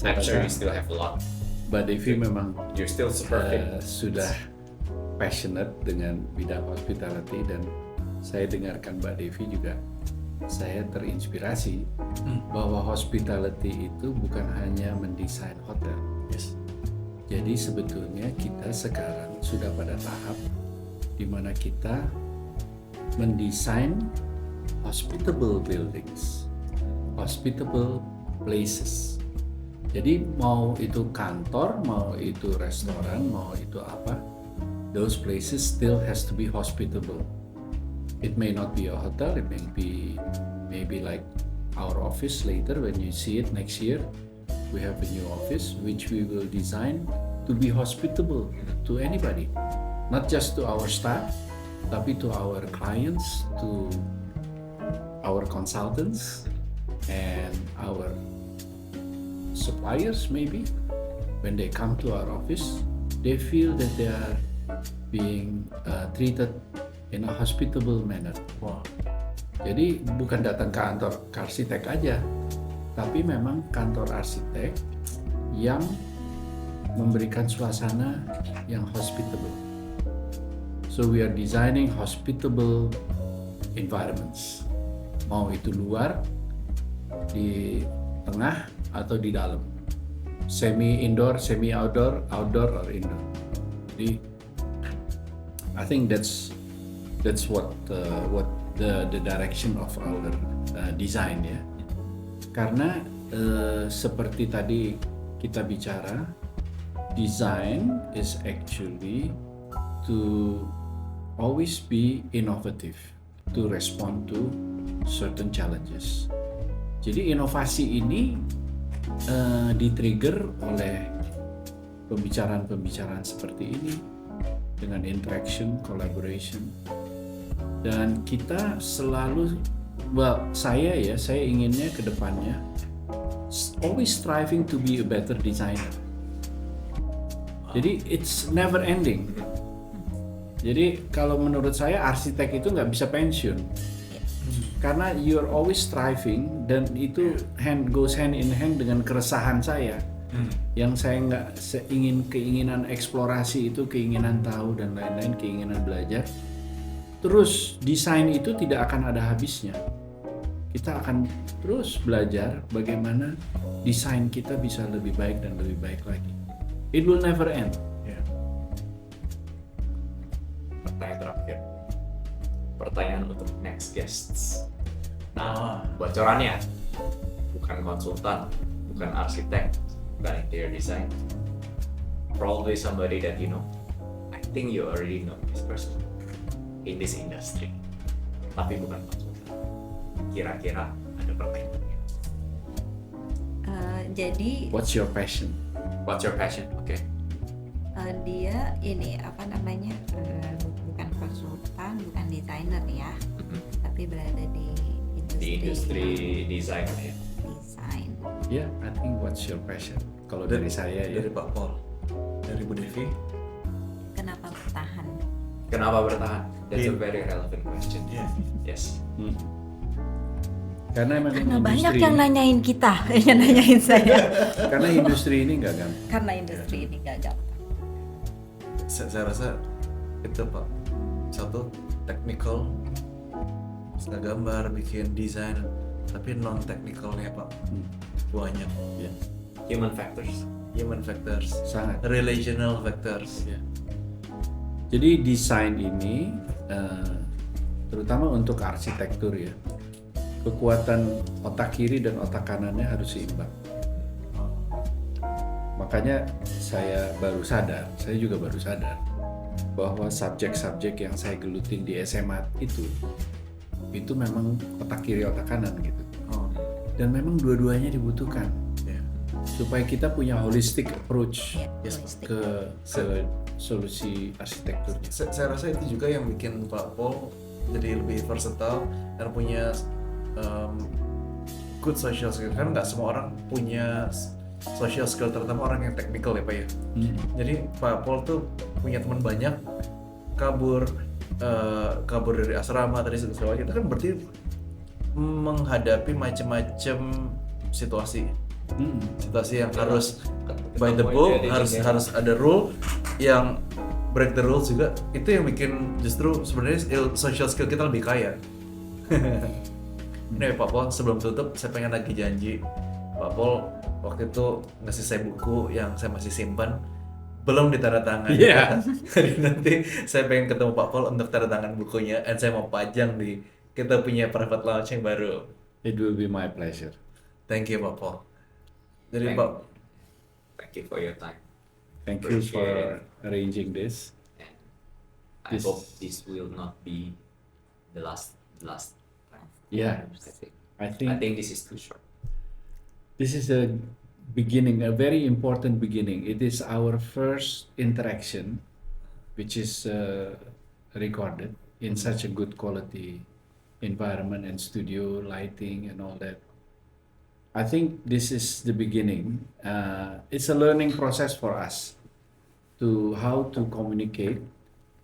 I'm sure you still have a lot. Mbak Devi memang You're still super fit. sudah passionate dengan bidang hospitality, dan saya dengarkan Mbak Devi juga, saya terinspirasi bahwa hospitality itu bukan hanya mendesain hotel. Yes. Jadi sebetulnya kita sekarang sudah pada tahap di mana kita mendesain hospitable buildings, hospitable places. Jadi mau itu kantor, mau itu restoran, mau itu apa, those places still has to be hospitable. It may not be a hotel, it may be maybe like our office later when you see it next year. We have a new office which we will design to be hospitable to anybody, not just to our staff, tapi to our clients, to our consultants, and our suppliers maybe. When they come to our office, they feel that they are being treated in a hospitable manner. Wow. Jadi bukan datang ke kantor arsitek aja, tapi memang kantor arsitek yang memberikan suasana yang hospitable. So we are designing hospitable environments. Mau itu luar, di tengah, atau di dalam. semi indoor, semi outdoor, outdoor or indoor. Jadi I think that's what the direction of our design ya. Karena seperti tadi kita bicara, design is actually to always be innovative, to respond to certain challenges. Jadi inovasi ini di-trigger oleh pembicaraan-pembicaraan seperti ini dengan interaction, collaboration, dan kita selalu, saya inginnya ke depannya always striving to be a better designer. Jadi it's never ending. Jadi kalau menurut saya arsitek itu nggak bisa pensiun. Karena you're always striving, dan itu goes hand in hand dengan keresahan saya. Yang saya nggak keinginan eksplorasi itu, keinginan tahu dan lain-lain, keinginan belajar. Terus desain itu tidak akan ada habisnya. Kita akan terus belajar bagaimana desain kita bisa lebih baik dan lebih baik lagi. It will never end. Pertanyaan terakhir. Pertanyaan untuk next guests. Nah, bocorannya bukan konsultan, bukan arsitek, bukan interior design. Probably somebody that you know. I think you already know this person in this industry. Tapi bukan konsultan. Kira-kira ada pertanyaannya. Jadi What's your passion? What's your passion? Oke. dia ini apa namanya bukan konsultan, bukan desainer ya, tapi berada di Industri desain ya. desain. Yeah, I think what's your passion? Kalau dari saya ya. Dari Pak Paul, dari Bu Devi. Kenapa bertahan? Kenapa bertahan? That's a very relevant question. Yeah. Yes. Karena memang Karena banyak industri, yang nanyain kita, yang nanyain saya. karena industri ini nggak gampang. Karena industri ini gak gampang. Saya rasa itu Pak, satu technical, bisa gambar, bikin desain, tapi non technicalnya Pak banyak. Ya, Human factors. Human factors, sangat. relational factors. Ya. Jadi desain ini terutama untuk arsitektur ya, kekuatan otak kiri dan otak kanannya harus seimbang. Makanya saya juga baru sadar bahwa subjek-subjek yang saya gelutin di SMA itu memang otak kiri otak kanan gitu. Dan memang dua-duanya dibutuhkan Yeah. supaya kita punya holistic approach Yes, Holistic. ke solusi arsitekturnya. Saya rasa itu juga yang bikin Pak Paul jadi lebih versatile dan punya good social skill. Kan nggak semua orang punya social skill, terutama orang yang technical ya Pak ya. Jadi Pak Paul tuh punya teman banyak, kabur dari asrama tadi segala itu kan berarti menghadapi macam-macam situasi yang harus by the book, harus ada rule, yang break the rules juga. Itu yang bikin justru sebenarnya social skill kita lebih kaya. Ini Pak Paul, sebelum tutup saya pengen lagi janji. Pak Paul waktu itu ngasih saya buku yang saya masih simpan, belum ditandatangan. Iya. Jadi nanti saya pengen ketemu Pak Paul untuk tanda tangan bukunya, dan saya mau pajang di kita punya private lounge yang baru. It will be my pleasure. Thank you Pak Paul. Jadi Thank- Pak, Thank you for your time. Thank you Appreciate for arranging this. And I This- hope this will not be the last time. Yeah, I I think think this is too short. this is a beginning, a very important beginning. It is our first interaction, which is recorded in such a good quality environment and studio lighting and all that. I think this is the beginning. It's a learning process for us to how to communicate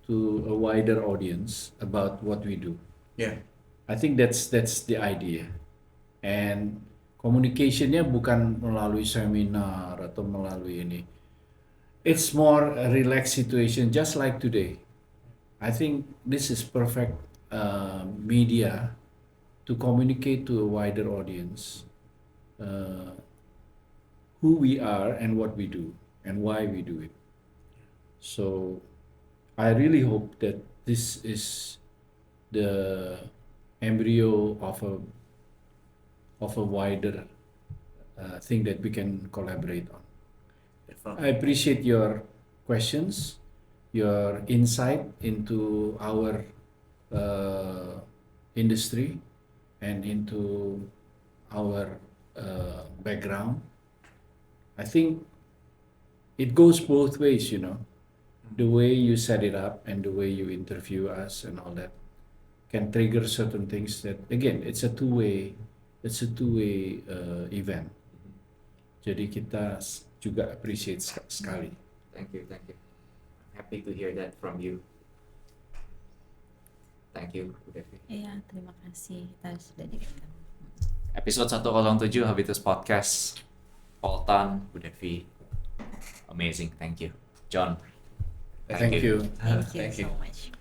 to a wider audience about what we do. ya. I think that's the idea. And communicationnya bukan melalui seminar atau melalui ini. It's more a relaxed situation, just like today. I think this is perfect media to communicate to a wider audience who we are and what we do and why we do it. So I really hope that this is the embryo of a wider thing that we can collaborate on. I appreciate your questions, your insight into our industry and into our background. I think it goes both ways, you know. The way you set it up and the way you interview us and all that can trigger certain things that, again, it's a two-way event. Jadi kita juga appreciate sekali. Thank you. Happy to hear that from you. Thank you, Bu Devi. Iya, terima kasih kita sudah direkam. Episode 107 Habitus Podcast. Paul Tan, Bu Devi. Amazing, thank you. John. Thank you. Thank you so much.